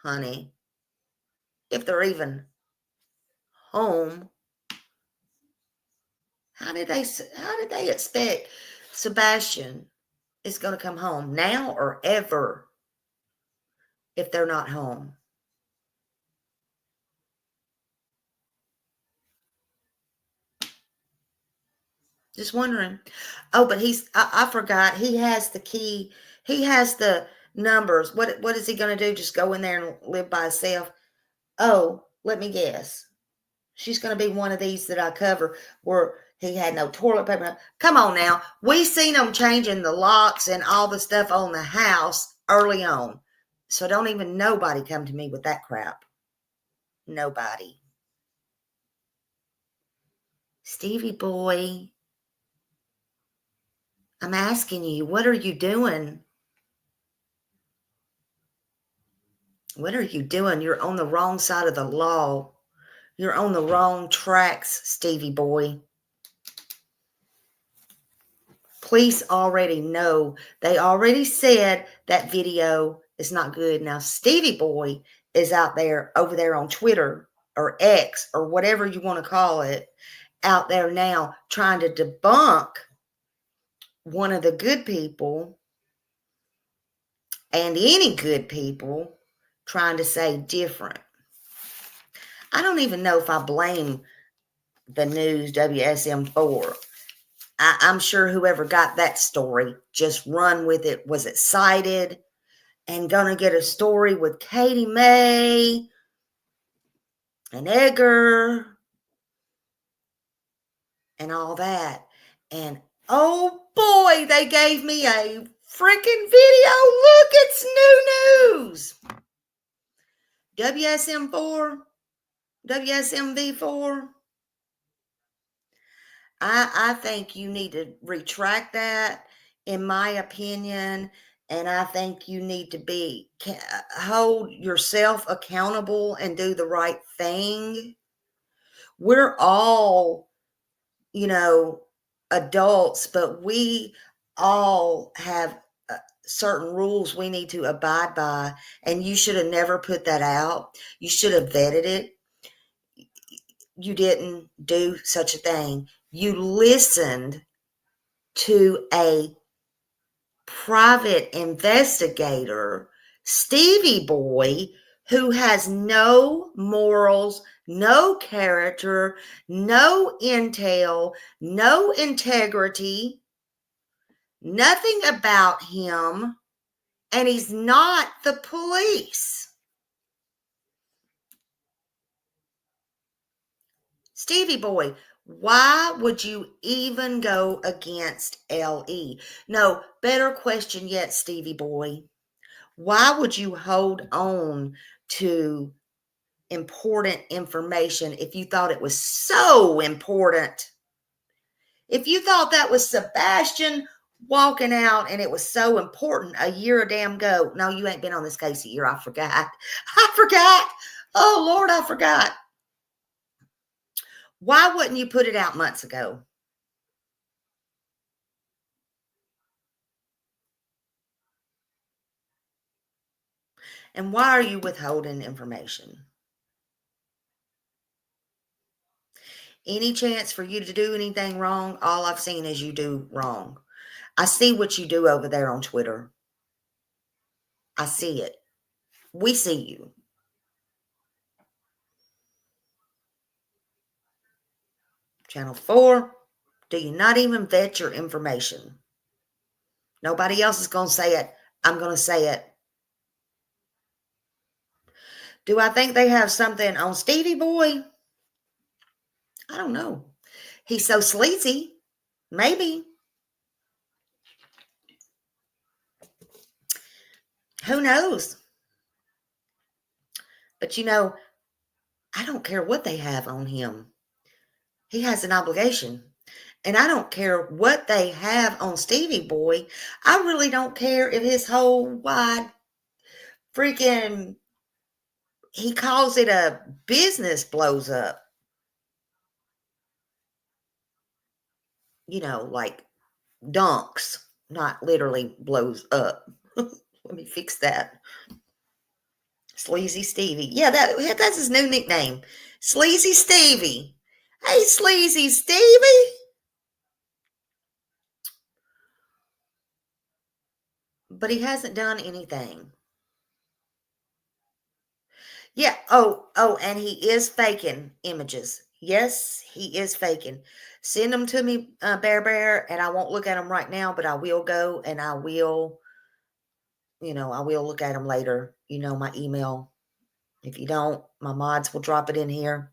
honey. If they're even home. How did they expect Sebastian is going to come home now or ever if they're not home? Just wondering. Oh, but I forgot. He has the key. He has the numbers. What is he going to do? Just go in there and live by himself? Oh, let me guess. She's going to be one of these that I cover where he had no toilet paper. Come on now. We seen them changing the locks and all the stuff on the house early on. So don't even nobody come to me with that crap. Nobody. Stevie boy, I'm asking you, what are you doing? What are you doing? You're on the wrong side of the law. You're on the wrong tracks, Stevie boy. Police already know. They already said that video is not good. Now, Stevie boy is out there, over there on Twitter or X or whatever you want to call it, out there now trying to debunk one of the good people and any good people trying to say different. I don't even know if I blame the news WSM4. I'm sure whoever got that story just run with it, was excited and gonna get a story with Katie May and Edgar and all that. And oh boy, they gave me a freaking video. Look, it's new news. WSM4, WSMV4. I think you need to retract that, in my opinion, and I think you need to hold yourself accountable and do the right thing. We're all, adults, but we all have certain rules we need to abide by, and you should have never put that out. You should have vetted it. You didn't do such a thing. You listened to a private investigator, Stevie Boy, who has no morals, no character, no intel, no integrity, nothing about him, and he's not the police. Stevie Boy, why would you even go against LE? No, better question yet, Stevie Boy. Why would you hold on to important information if you thought it was so important? If you thought that was Sebastian walking out and it was so important a year a damn ago. No, you ain't been on this case a year. I forgot. Oh, Lord, I forgot. Why wouldn't you put it out months ago? And why are you withholding information? Any chance for you to do anything wrong? All I've seen is you do wrong. I see what you do over there on Twitter. I see it. We see you. Channel 4, do you not even vet your information? Nobody else is going to say it. I'm going to say it. Do I think they have something on Stevie BOI? I don't know. He's so sleazy. Maybe. Who knows? But you know, I don't care what they have on him. He has an obligation. And I don't care what they have on Stevie BOI. I really don't care if his whole wide freaking, he calls it a business, blows up. You know, like dunks, not literally blows up. Let me fix that. Sleazy Stevie. Yeah, that's his new nickname. Sleazy Stevie. Hey, Sleazy Stevie. But he hasn't done anything. Yeah. Oh, and he is faking images. Yes, he is faking. Send them to me, Bear, and I won't look at them right now, but I will go and I will, I will look at them later. You know, my email. If you don't, my mods will drop it in here.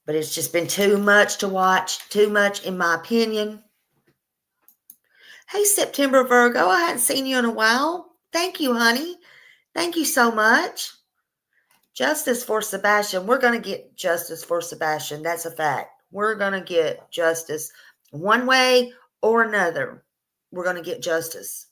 But it's just been too much to watch, too much in my opinion. Hey, September Virgo, I hadn't seen you in a while. Thank you, honey. Thank you so much. Justice for Sebastian. We're going to get justice for Sebastian. That's a fact. We're going to get justice one way or another. We're going to get justice.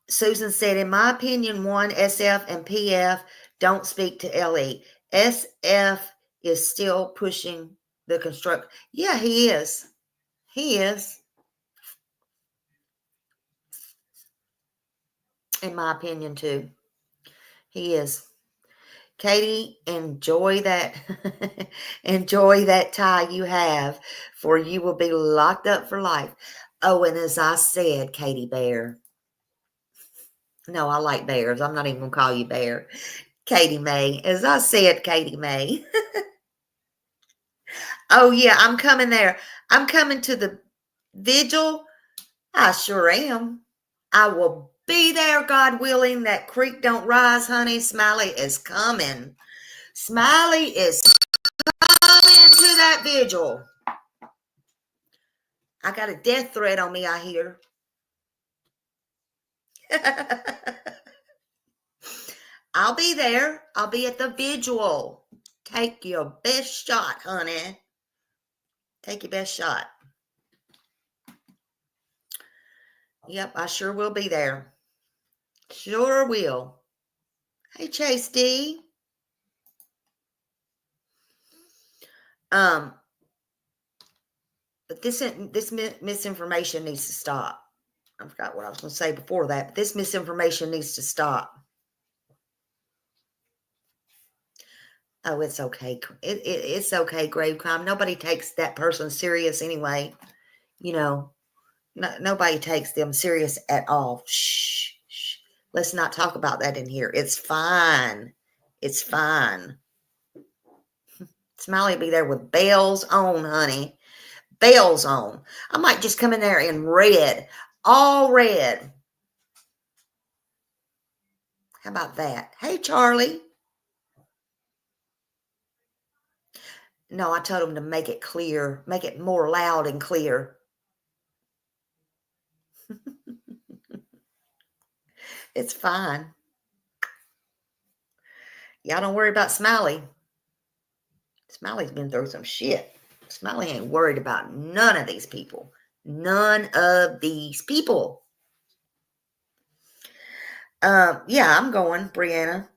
Susan said, in my opinion, one, SF and PF don't speak to LE. SF is still pushing the construct. Yeah, he is. He is. In my opinion, too. He is. Katie, enjoy that enjoy that tie you have, for you will be locked up for life. Oh, and as I said, Katie Bear. No, I like bears. I'm not even gonna call you Bear. Katie May. As I said, Katie May. Oh yeah, I'm coming there. I'm coming to the vigil. I sure am. I will be there, God willing. That creek don't rise, honey. Smiley is coming. Smiley is coming to that vigil. I got a death threat on me, I hear. I'll be there. I'll be at the vigil. Take your best shot, honey. Take your best shot. Yep, I sure will be there. Sure will. Hey, Chase D. But this misinformation needs to stop. I forgot what I was going to say before that, but this misinformation needs to stop. Oh, it's okay. It's okay, grave crime. Nobody takes that person serious anyway. You know, nobody takes them serious at all. Shh. Let's not talk about that in here. It's fine. It's fine. Smiley will be there with bells on, honey. Bells on. I might just come in there in red. All red. How about that? Hey, Charlie. No, I told him to make it clear. Make it more loud and clear. It's fine. Y'all don't worry about Smiley. Smiley's been through some shit. Smiley ain't worried about none of these people. None of these people. Yeah, I'm going, Brianna.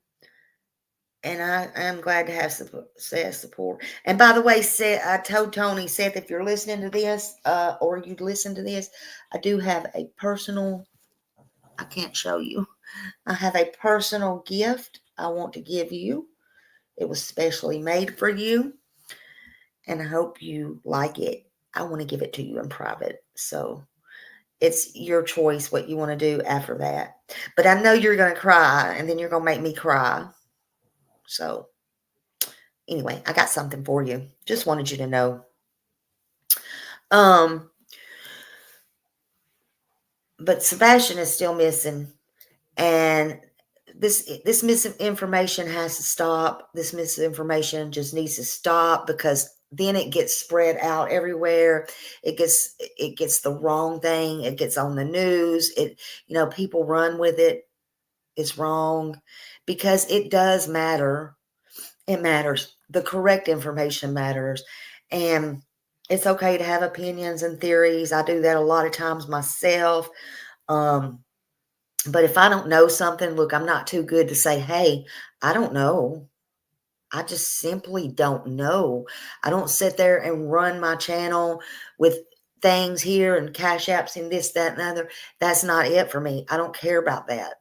And I am glad to have Seth's support. And by the way, Seth, I told Tony, Seth, if you're listening to this, or you listen to this, I do have a personal, I can't show you. I have a personal gift I want to give you. It was specially made for you. And I hope you like it. I want to give it to you in private. So it's your choice what you want to do after that. But I know you're going to cry, and then you're going to make me cry. So anyway, I got something for you. Just wanted you to know. But Sebastian is still missing, and this misinformation has to stop. This misinformation just needs to stop, because then it gets spread out everywhere. It gets the wrong thing. It gets on the news. People run with it. It's wrong, because it does matter. It matters. The correct information matters. And it's okay to have opinions and theories. I do that a lot of times myself. But if I don't know something, look, I'm not too good to say, hey, I don't know. I just simply don't know. I don't sit there and run my channel with things here and cash apps and this, that, and other. That's not it for me. I don't care about that.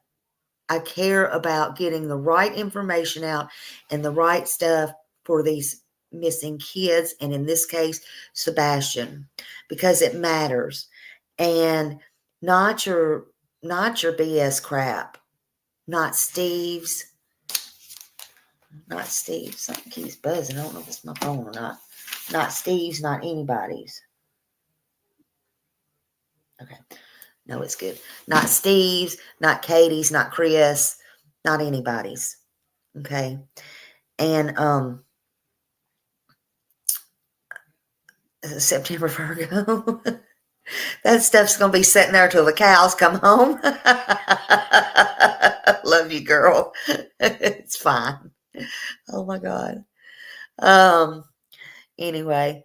I care about getting the right information out and the right stuff for these missing kids, and in this case, Sebastian, because it matters. And not your BS crap. Not Steve's. Not Steve's. Something keeps buzzing. I don't know if it's my phone or not. Not Steve's, not anybody's. Okay. No, it's good. Not Steve's, not Katie's, not Chris, not anybody's. Okay. And September Virgo. That stuff's going to be sitting there till the cows come home. Love you, girl. It's fine. Oh my God. Anyway,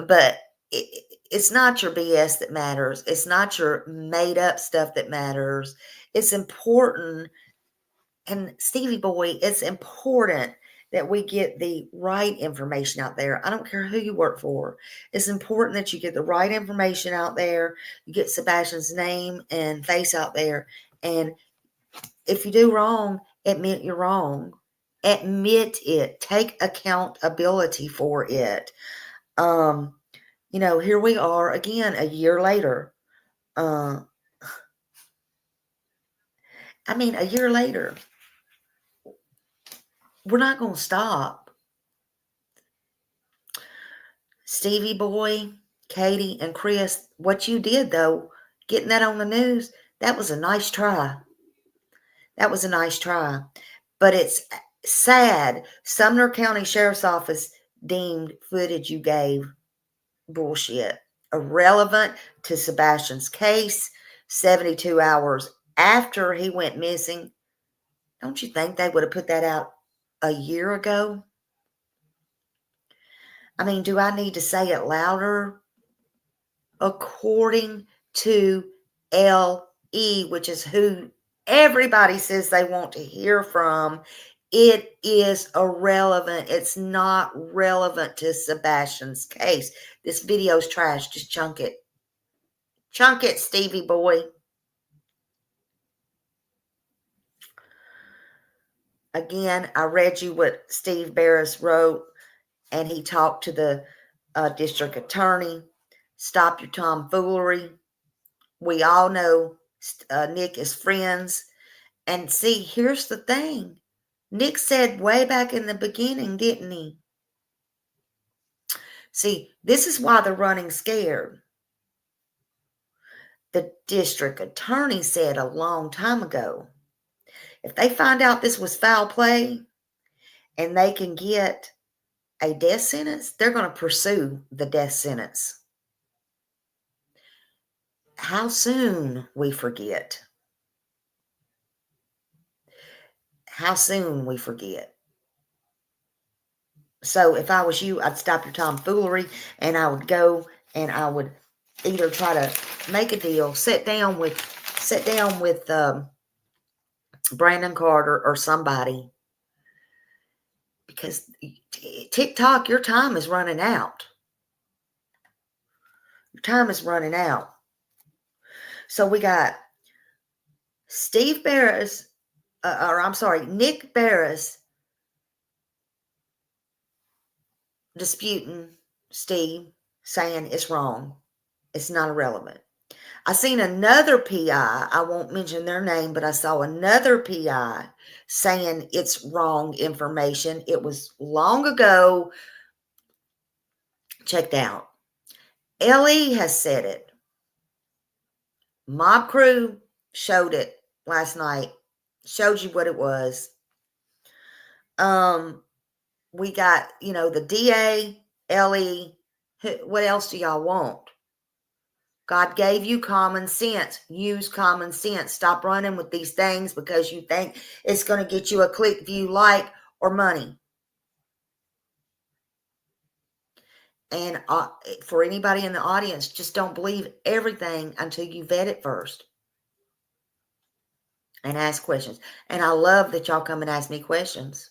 but it's not your BS that matters. It's not your made up stuff that matters. It's important. And Stevie BOI, it's important that we get the right information out there. I don't care who you work for. It's important that you get the right information out there. You get Sebastian's name and face out there. And if you do wrong, admit you're wrong. Admit it. Take accountability for it. Here we are again a year later. A year later. We're not going to stop. Stevie BOI, Katie, and Chris, what you did, though, getting that on the news, that was a nice try. That was a nice try. But it's sad. Sumner County Sheriff's Office deemed footage you gave bullshit. Irrelevant to Sebastian's case, 72 hours after he went missing. Don't you think they would have put that out a year ago? Do I need to say it louder? According to LE, which is who everybody says they want to hear from, it is irrelevant. It's not relevant to Sebastian's case. This video's trash. Just chunk it. Chunk it, Stevie BOI. Again, I read you what Steve Barris wrote, and he talked to the district attorney. Stop your tomfoolery. We all know Nick is friends. And see, here's the thing. Nick said way back in the beginning, didn't he? See, this is why they're running scared. The district attorney said a long time ago, if they find out this was foul play and they can get a death sentence, they're going to pursue the death sentence. How soon we forget. How soon we forget. So if I was you, I'd stop your tomfoolery, and I would go and I would either try to make a deal, sit down with Brandon Carter or somebody, because TikTok, your time is running out. Your time is running out. So we got Steve Barris, Nick Barris disputing Steve, saying it's wrong. It's not irrelevant. I seen another PI, I won't mention their name, but I saw another PI saying it's wrong information. It was long ago. Checked out. Ellie has said it. Mob Crew showed it last night. Showed you what it was. We got, the DA, Ellie. What else do y'all want? God gave you common sense. Use common sense. Stop running with these things because you think it's going to get you a click, view, like, or money. And for anybody in the audience, just don't believe everything until you vet it first. And ask questions. And I love that y'all come and ask me questions.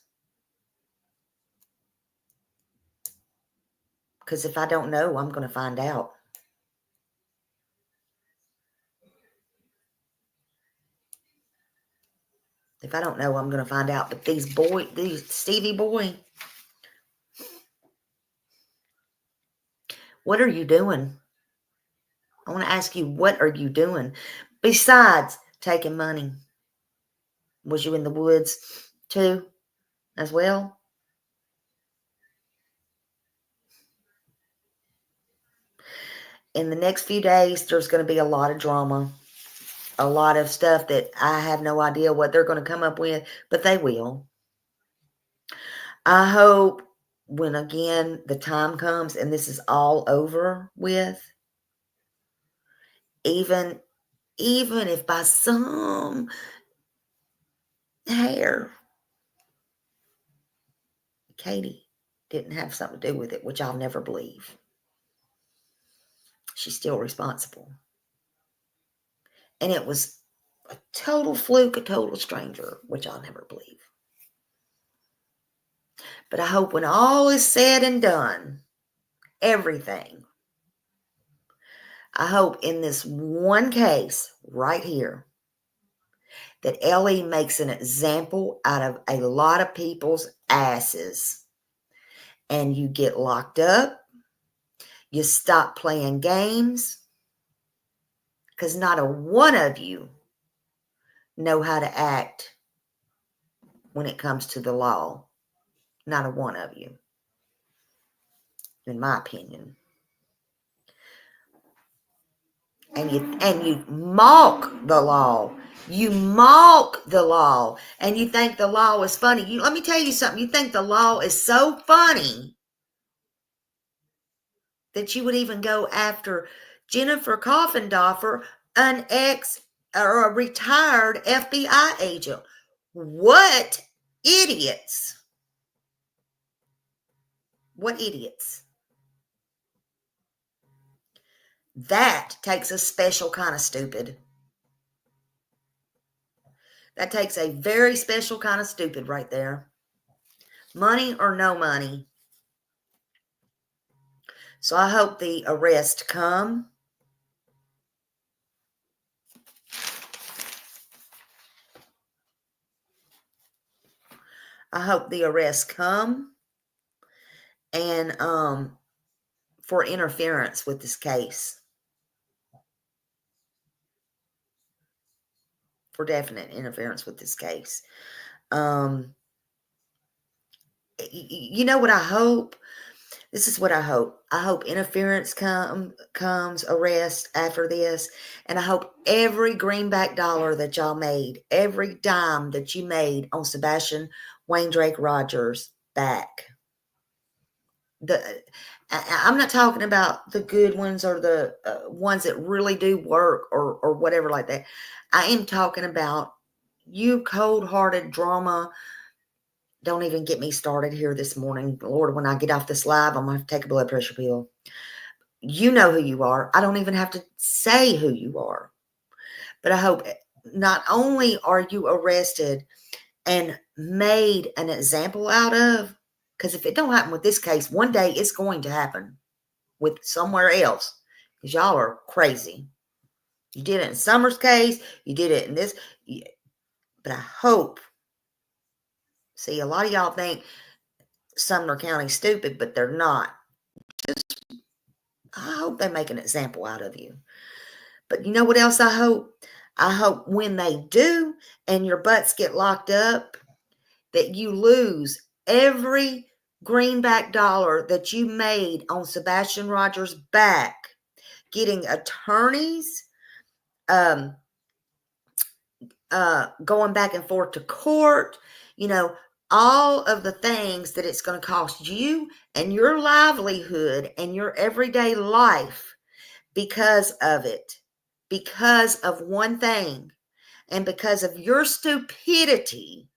Because if I don't know, I'm going to find out. If I don't know, I'm going to find out. But these Stevie BOI, what are you doing? I want to ask you, what are you doing? Besides taking money. Was you in the woods too, as well? In the next few days, there's going to be a lot of drama. A lot of stuff that I have no idea what they're going to come up with, but they will. I hope when, again, the time comes and this is all over with, even if by some hair, Katie didn't have something to do with it, which I'll never believe. She's still responsible. And it was a total fluke, a total stranger, which I'll never believe. But I hope when all is said and done, everything, I hope in this one case right here, that Ellie makes an example out of a lot of people's asses. And you get locked up. You stop playing games. Because not a one of you know how to act when it comes to the law. Not a one of you. In my opinion. And you mock the law. You mock the law. And you think the law is funny. Let me tell you something. You think the law is so funny that you would even go after Jennifer Coffendorfer, an ex or a retired FBI agent. What idiots. What idiots. That takes a special kind of stupid. That takes a very special kind of stupid right there. Money or no money. So I hope the arrest come. I hope the arrest come. And for interference with this case. For definite interference with this case. You know what I hope? This is what I hope. I hope interference comes, arrest after this. And I hope every greenback dollar that y'all made, every dime that you made on Sebastian Wayne Drake Rogers back. I'm not talking about the good ones or the ones that really do work or whatever like that. I am talking about you cold-hearted drama. Don't even get me started here this morning. Lord, when I get off this live, I'm going to have to take a blood pressure pill. You know who you are. I don't even have to say who you are. But I hope not only are you arrested and made an example out of, because if it don't happen with this case, one day it's going to happen with somewhere else, because y'all are crazy. You did it in Summer's case, you did it in this, but I hope, see, a lot of y'all think Sumner County's stupid, but they're not. I hope they make an example out of you. But you know what else I hope? I hope when they do and your butts get locked up, that you lose every greenback dollar that you made on Sebastian Rogers' back, getting attorneys, going back and forth to court, all of the things that it's going to cost you and your livelihood and your everyday life because of it, because of one thing, and because of your stupidity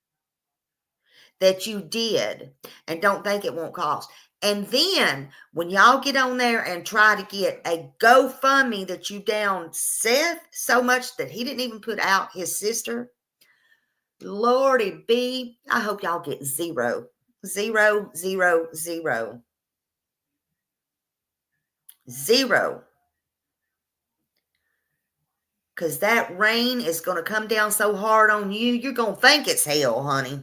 that you did, and don't think it won't cost. And then when y'all get on there and try to get a GoFundMe that you down Seth so much that he didn't even put out his sister, Lordy B, I hope y'all get zero. Zero, zero, zero. Zero. Because that rain is going to come down so hard on you, you're going to think it's hell, honey.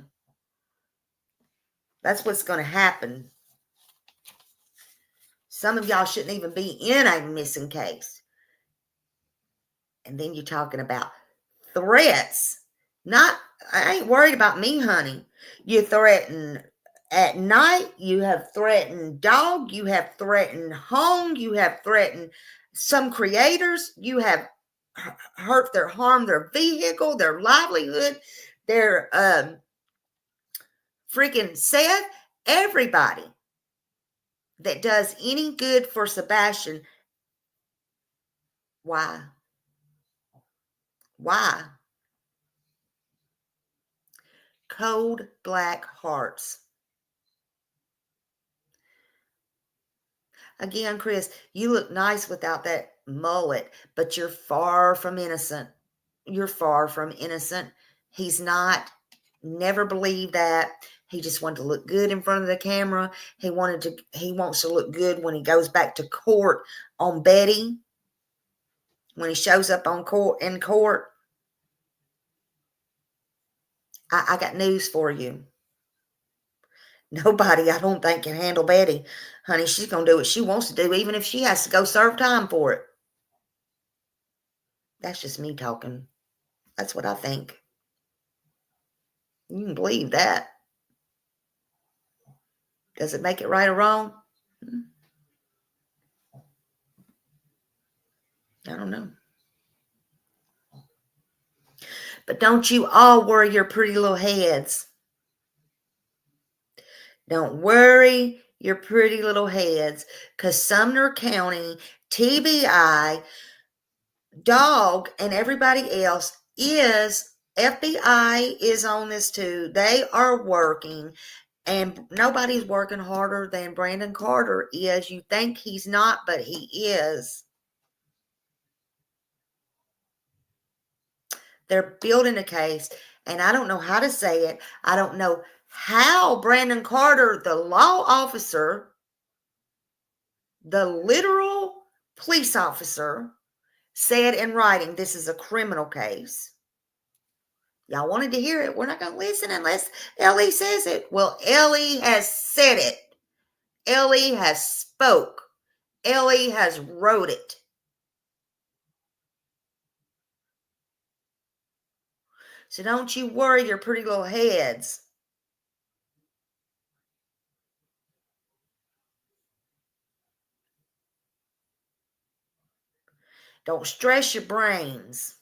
That's what's going to happen. Some of y'all shouldn't even be in a missing case. And then you're talking about threats. I ain't worried about me, honey. You threaten at night. You have threatened dog. You have threatened home. You have threatened some creators. You have harmed their vehicle, their livelihood, their freaking Seth, everybody that does any good for Sebastian. Why? Why? Cold black hearts. Again, Chris, you look nice without that mullet, but you're far from innocent. You're far from innocent. He's not. Never believed that. He just wanted to look good in front of the camera. He wants to look good when he goes back to court on Betty. When he shows up in court. I got news for you. Nobody, I don't think, can handle Betty. Honey, she's going to do what she wants to do, even if she has to go serve time for it. That's just me talking. That's what I think. You can believe that. Does it make it right or wrong? I don't know. But don't you all worry your pretty little heads. Don't worry your pretty little heads, because Sumner County, TBI, Dog, and everybody else FBI is on this too. They are working, and nobody's working harder than Brandon Carter is. You think he's not, but he is. They're building a case, and I don't know how to say it. I don't know how Brandon Carter, the law officer, the literal police officer, said in writing, this is a criminal case. Y'all wanted to hear it. We're not going to listen unless Ellie says it. Well, Ellie has said it. Ellie has spoke. Ellie has wrote it. So don't you worry your pretty little heads. Don't stress your brains.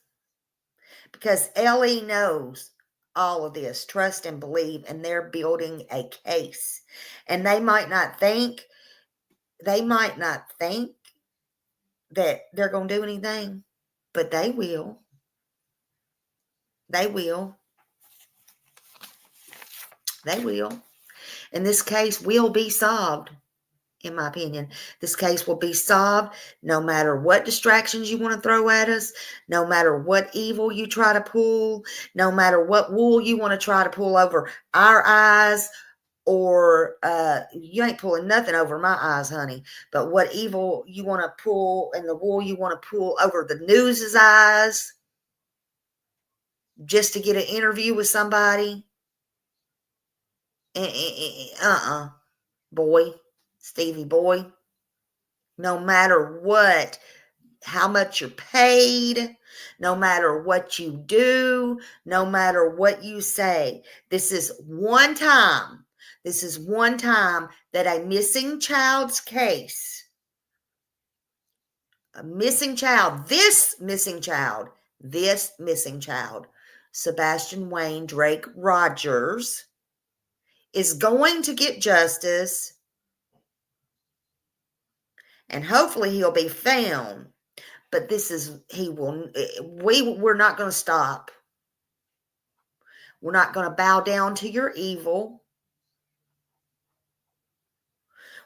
Because Ellie knows all of this. Trust and believe. And they're building a case. And they might not think that they're going to do anything. But they will. They will. They will. And this case will be solved in my opinion. This case will be solved no matter what distractions you want to throw at us, no matter what evil you try to pull, no matter what wool you want to try to pull over our eyes, or you ain't pulling nothing over my eyes, honey. But what evil you want to pull and the wool you want to pull over the news's eyes just to get an interview with somebody. Boy, Stevie boy, no matter what, how much you're paid, no matter what you do, no matter what you say, this is one time that a missing child's case, this missing child, Sebastian Wayne Drake Rogers, is going to get justice, and hopefully he'll be found. But we're not going to stop. We're not going to bow down to your evil.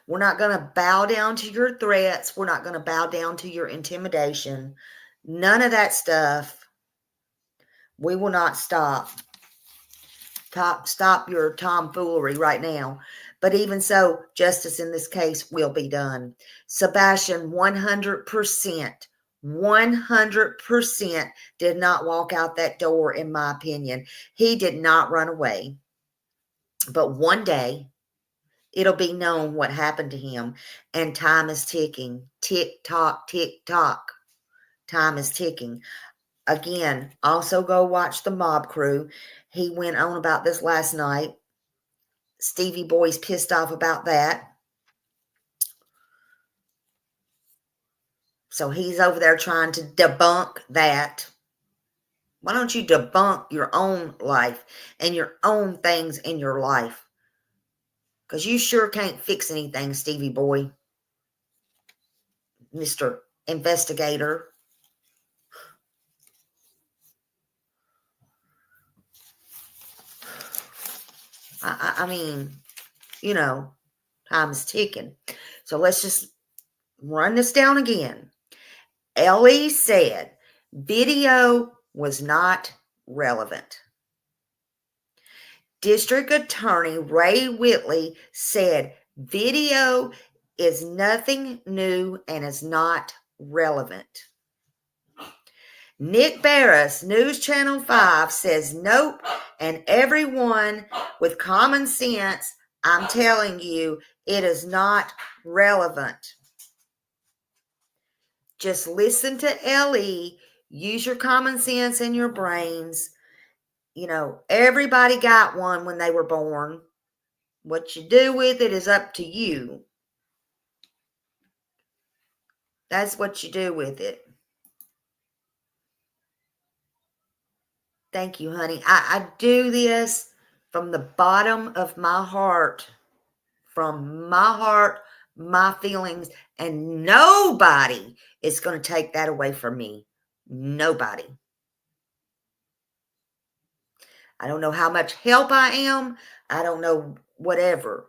We're not going to bow down to your threats. We're not going to bow down to your intimidation. None of that stuff. We will not stop. Stop your tomfoolery right now. But even so, justice in this case will be done. Sebastian 100% did not walk out that door, in my opinion. He did not run away. But one day, it'll be known what happened to him, and time is ticking. Tick tock, tick tock. Time is ticking. Again, also go watch The Mob Crew. He went on about this last night. Stevie BOI's pissed off about that. So he's over there trying to debunk that. Why don't you debunk your own life and your own things in your life? Because you sure can't fix anything, Stevie BOI. Mr. Investigator. I mean, you know, time is ticking. So let's just run this down again. Ellie said video was not relevant. District Attorney Ray Whitley said video is nothing new and is not relevant. Nick Barris, News Channel 5, says nope, and everyone with common sense, I'm telling you, it is not relevant. Just listen to Ellie, use your common sense and your brains. You know, everybody got one when they were born. What you do with it is up to you. That's what you do with it. Thank you, honey. I do this from the bottom of my heart. From my heart, my feelings, and nobody is going to take that away from me. Nobody. I don't know how much help I am. I don't know whatever.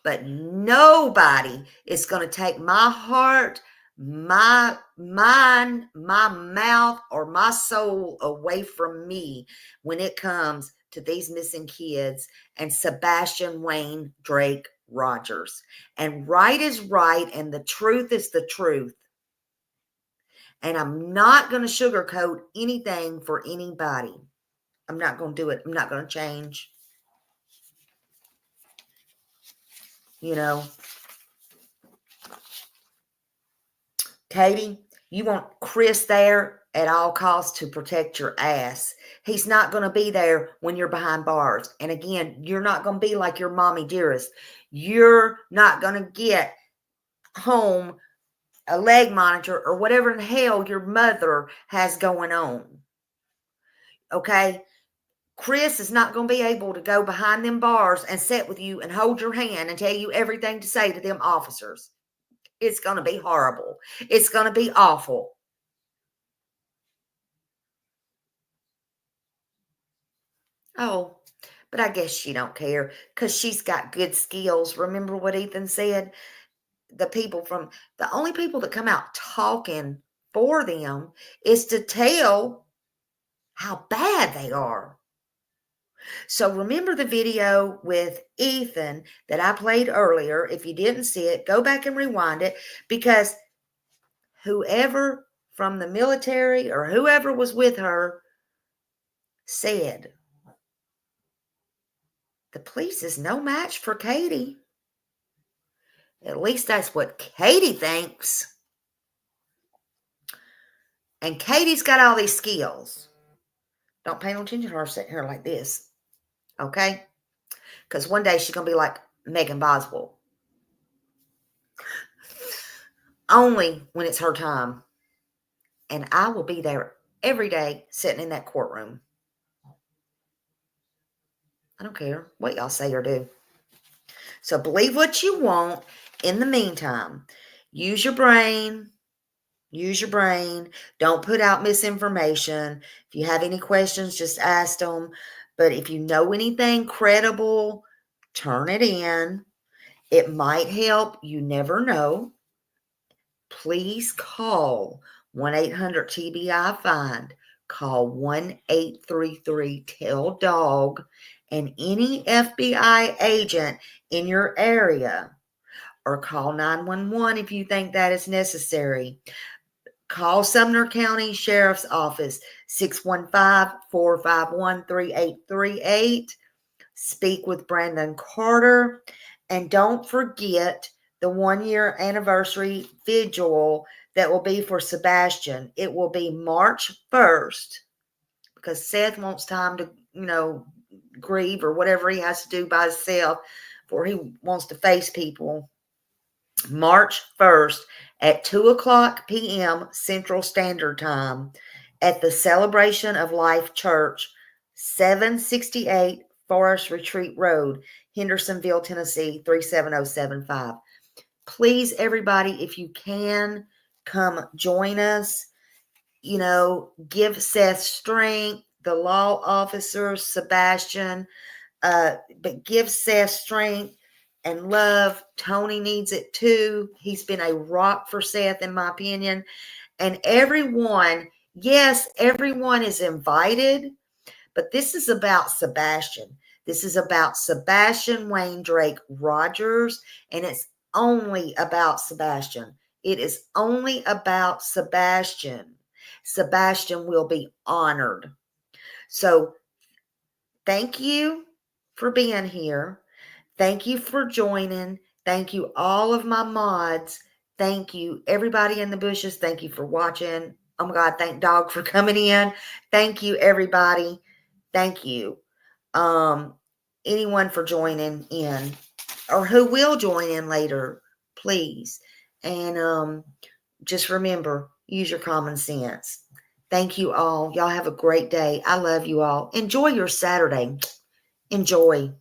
But nobody is going to take my heart, my mind, my mouth, or my soul away from me when it comes to these missing kids and Sebastian Wayne Drake Rogers. And right is right, and the truth is the truth. And I'm not going to sugarcoat anything for anybody. I'm not going to do it. I'm not going to change. You know. Katie, you want Chris there at all costs to protect your ass. He's not going to be there when you're behind bars. And again, you're not going to be like your mommy dearest. You're not going to get home a leg monitor or whatever in the hell your mother has going on. Okay? Chris is not going to be able to go behind them bars and sit with you and hold your hand and tell you everything to say to them officers. It's going to be horrible. It's going to be awful. Oh, but I guess she don't care because she's got good skills. Remember what Ethan said? the only people that come out talking for them is to tell how bad they are. So remember the video with Ethan that I played earlier. If you didn't see it, go back and rewind it, because whoever from the military or whoever was with her said the police is no match for Katie. At least that's what Katie thinks. And Katie's got all these skills. Don't pay no attention to her sitting here like this. Okay? Because one day she's going to be like Megan Boswell. Only when it's her time. And I will be there every day sitting in that courtroom. I don't care what y'all say or do. So believe what you want. In the meantime, use your brain. Use your brain. Don't put out misinformation. If you have any questions, just ask them. But if you know anything credible, turn it in. It might help. You never know. Please call 1-800-TBI-FIND. Call 1-833-TELL-DOG. And any FBI agent in your area. Or call 911 if you think that is necessary. Call Sumner County Sheriff's Office, 615-451-3838. Speak with Brandon Carter. And don't forget the 1-year anniversary vigil that will be for Sebastian. It will be March 1st, because Seth wants time to, grieve or whatever he has to do by himself before he wants to face people. March 1st at 2:00 p.m. Central Standard Time at the Celebration of Life Church, 768 Forest Retreat Road, Hendersonville, Tennessee, 37075. Please, everybody, if you can, come join us. Give Seth strength, the law officer, Sebastian, but give Seth strength and love. Tony needs it too. He's been a rock for Seth, in my opinion. And everyone, yes, everyone is invited, but this is about Sebastian. This is about Sebastian Wayne Drake Rogers, and it's only about Sebastian. It is only about Sebastian. Sebastian will be honored. So thank you for being here. Thank you for joining. Thank you, all of my mods. Thank you, everybody in the bushes. Thank you for watching. Oh my God, thank Dog for coming in. Thank you, everybody. Thank you. Anyone for joining in, or who will join in later, please. And just remember, use your common sense. Thank you all. Y'all have a great day. I love you all. Enjoy your Saturday. Enjoy.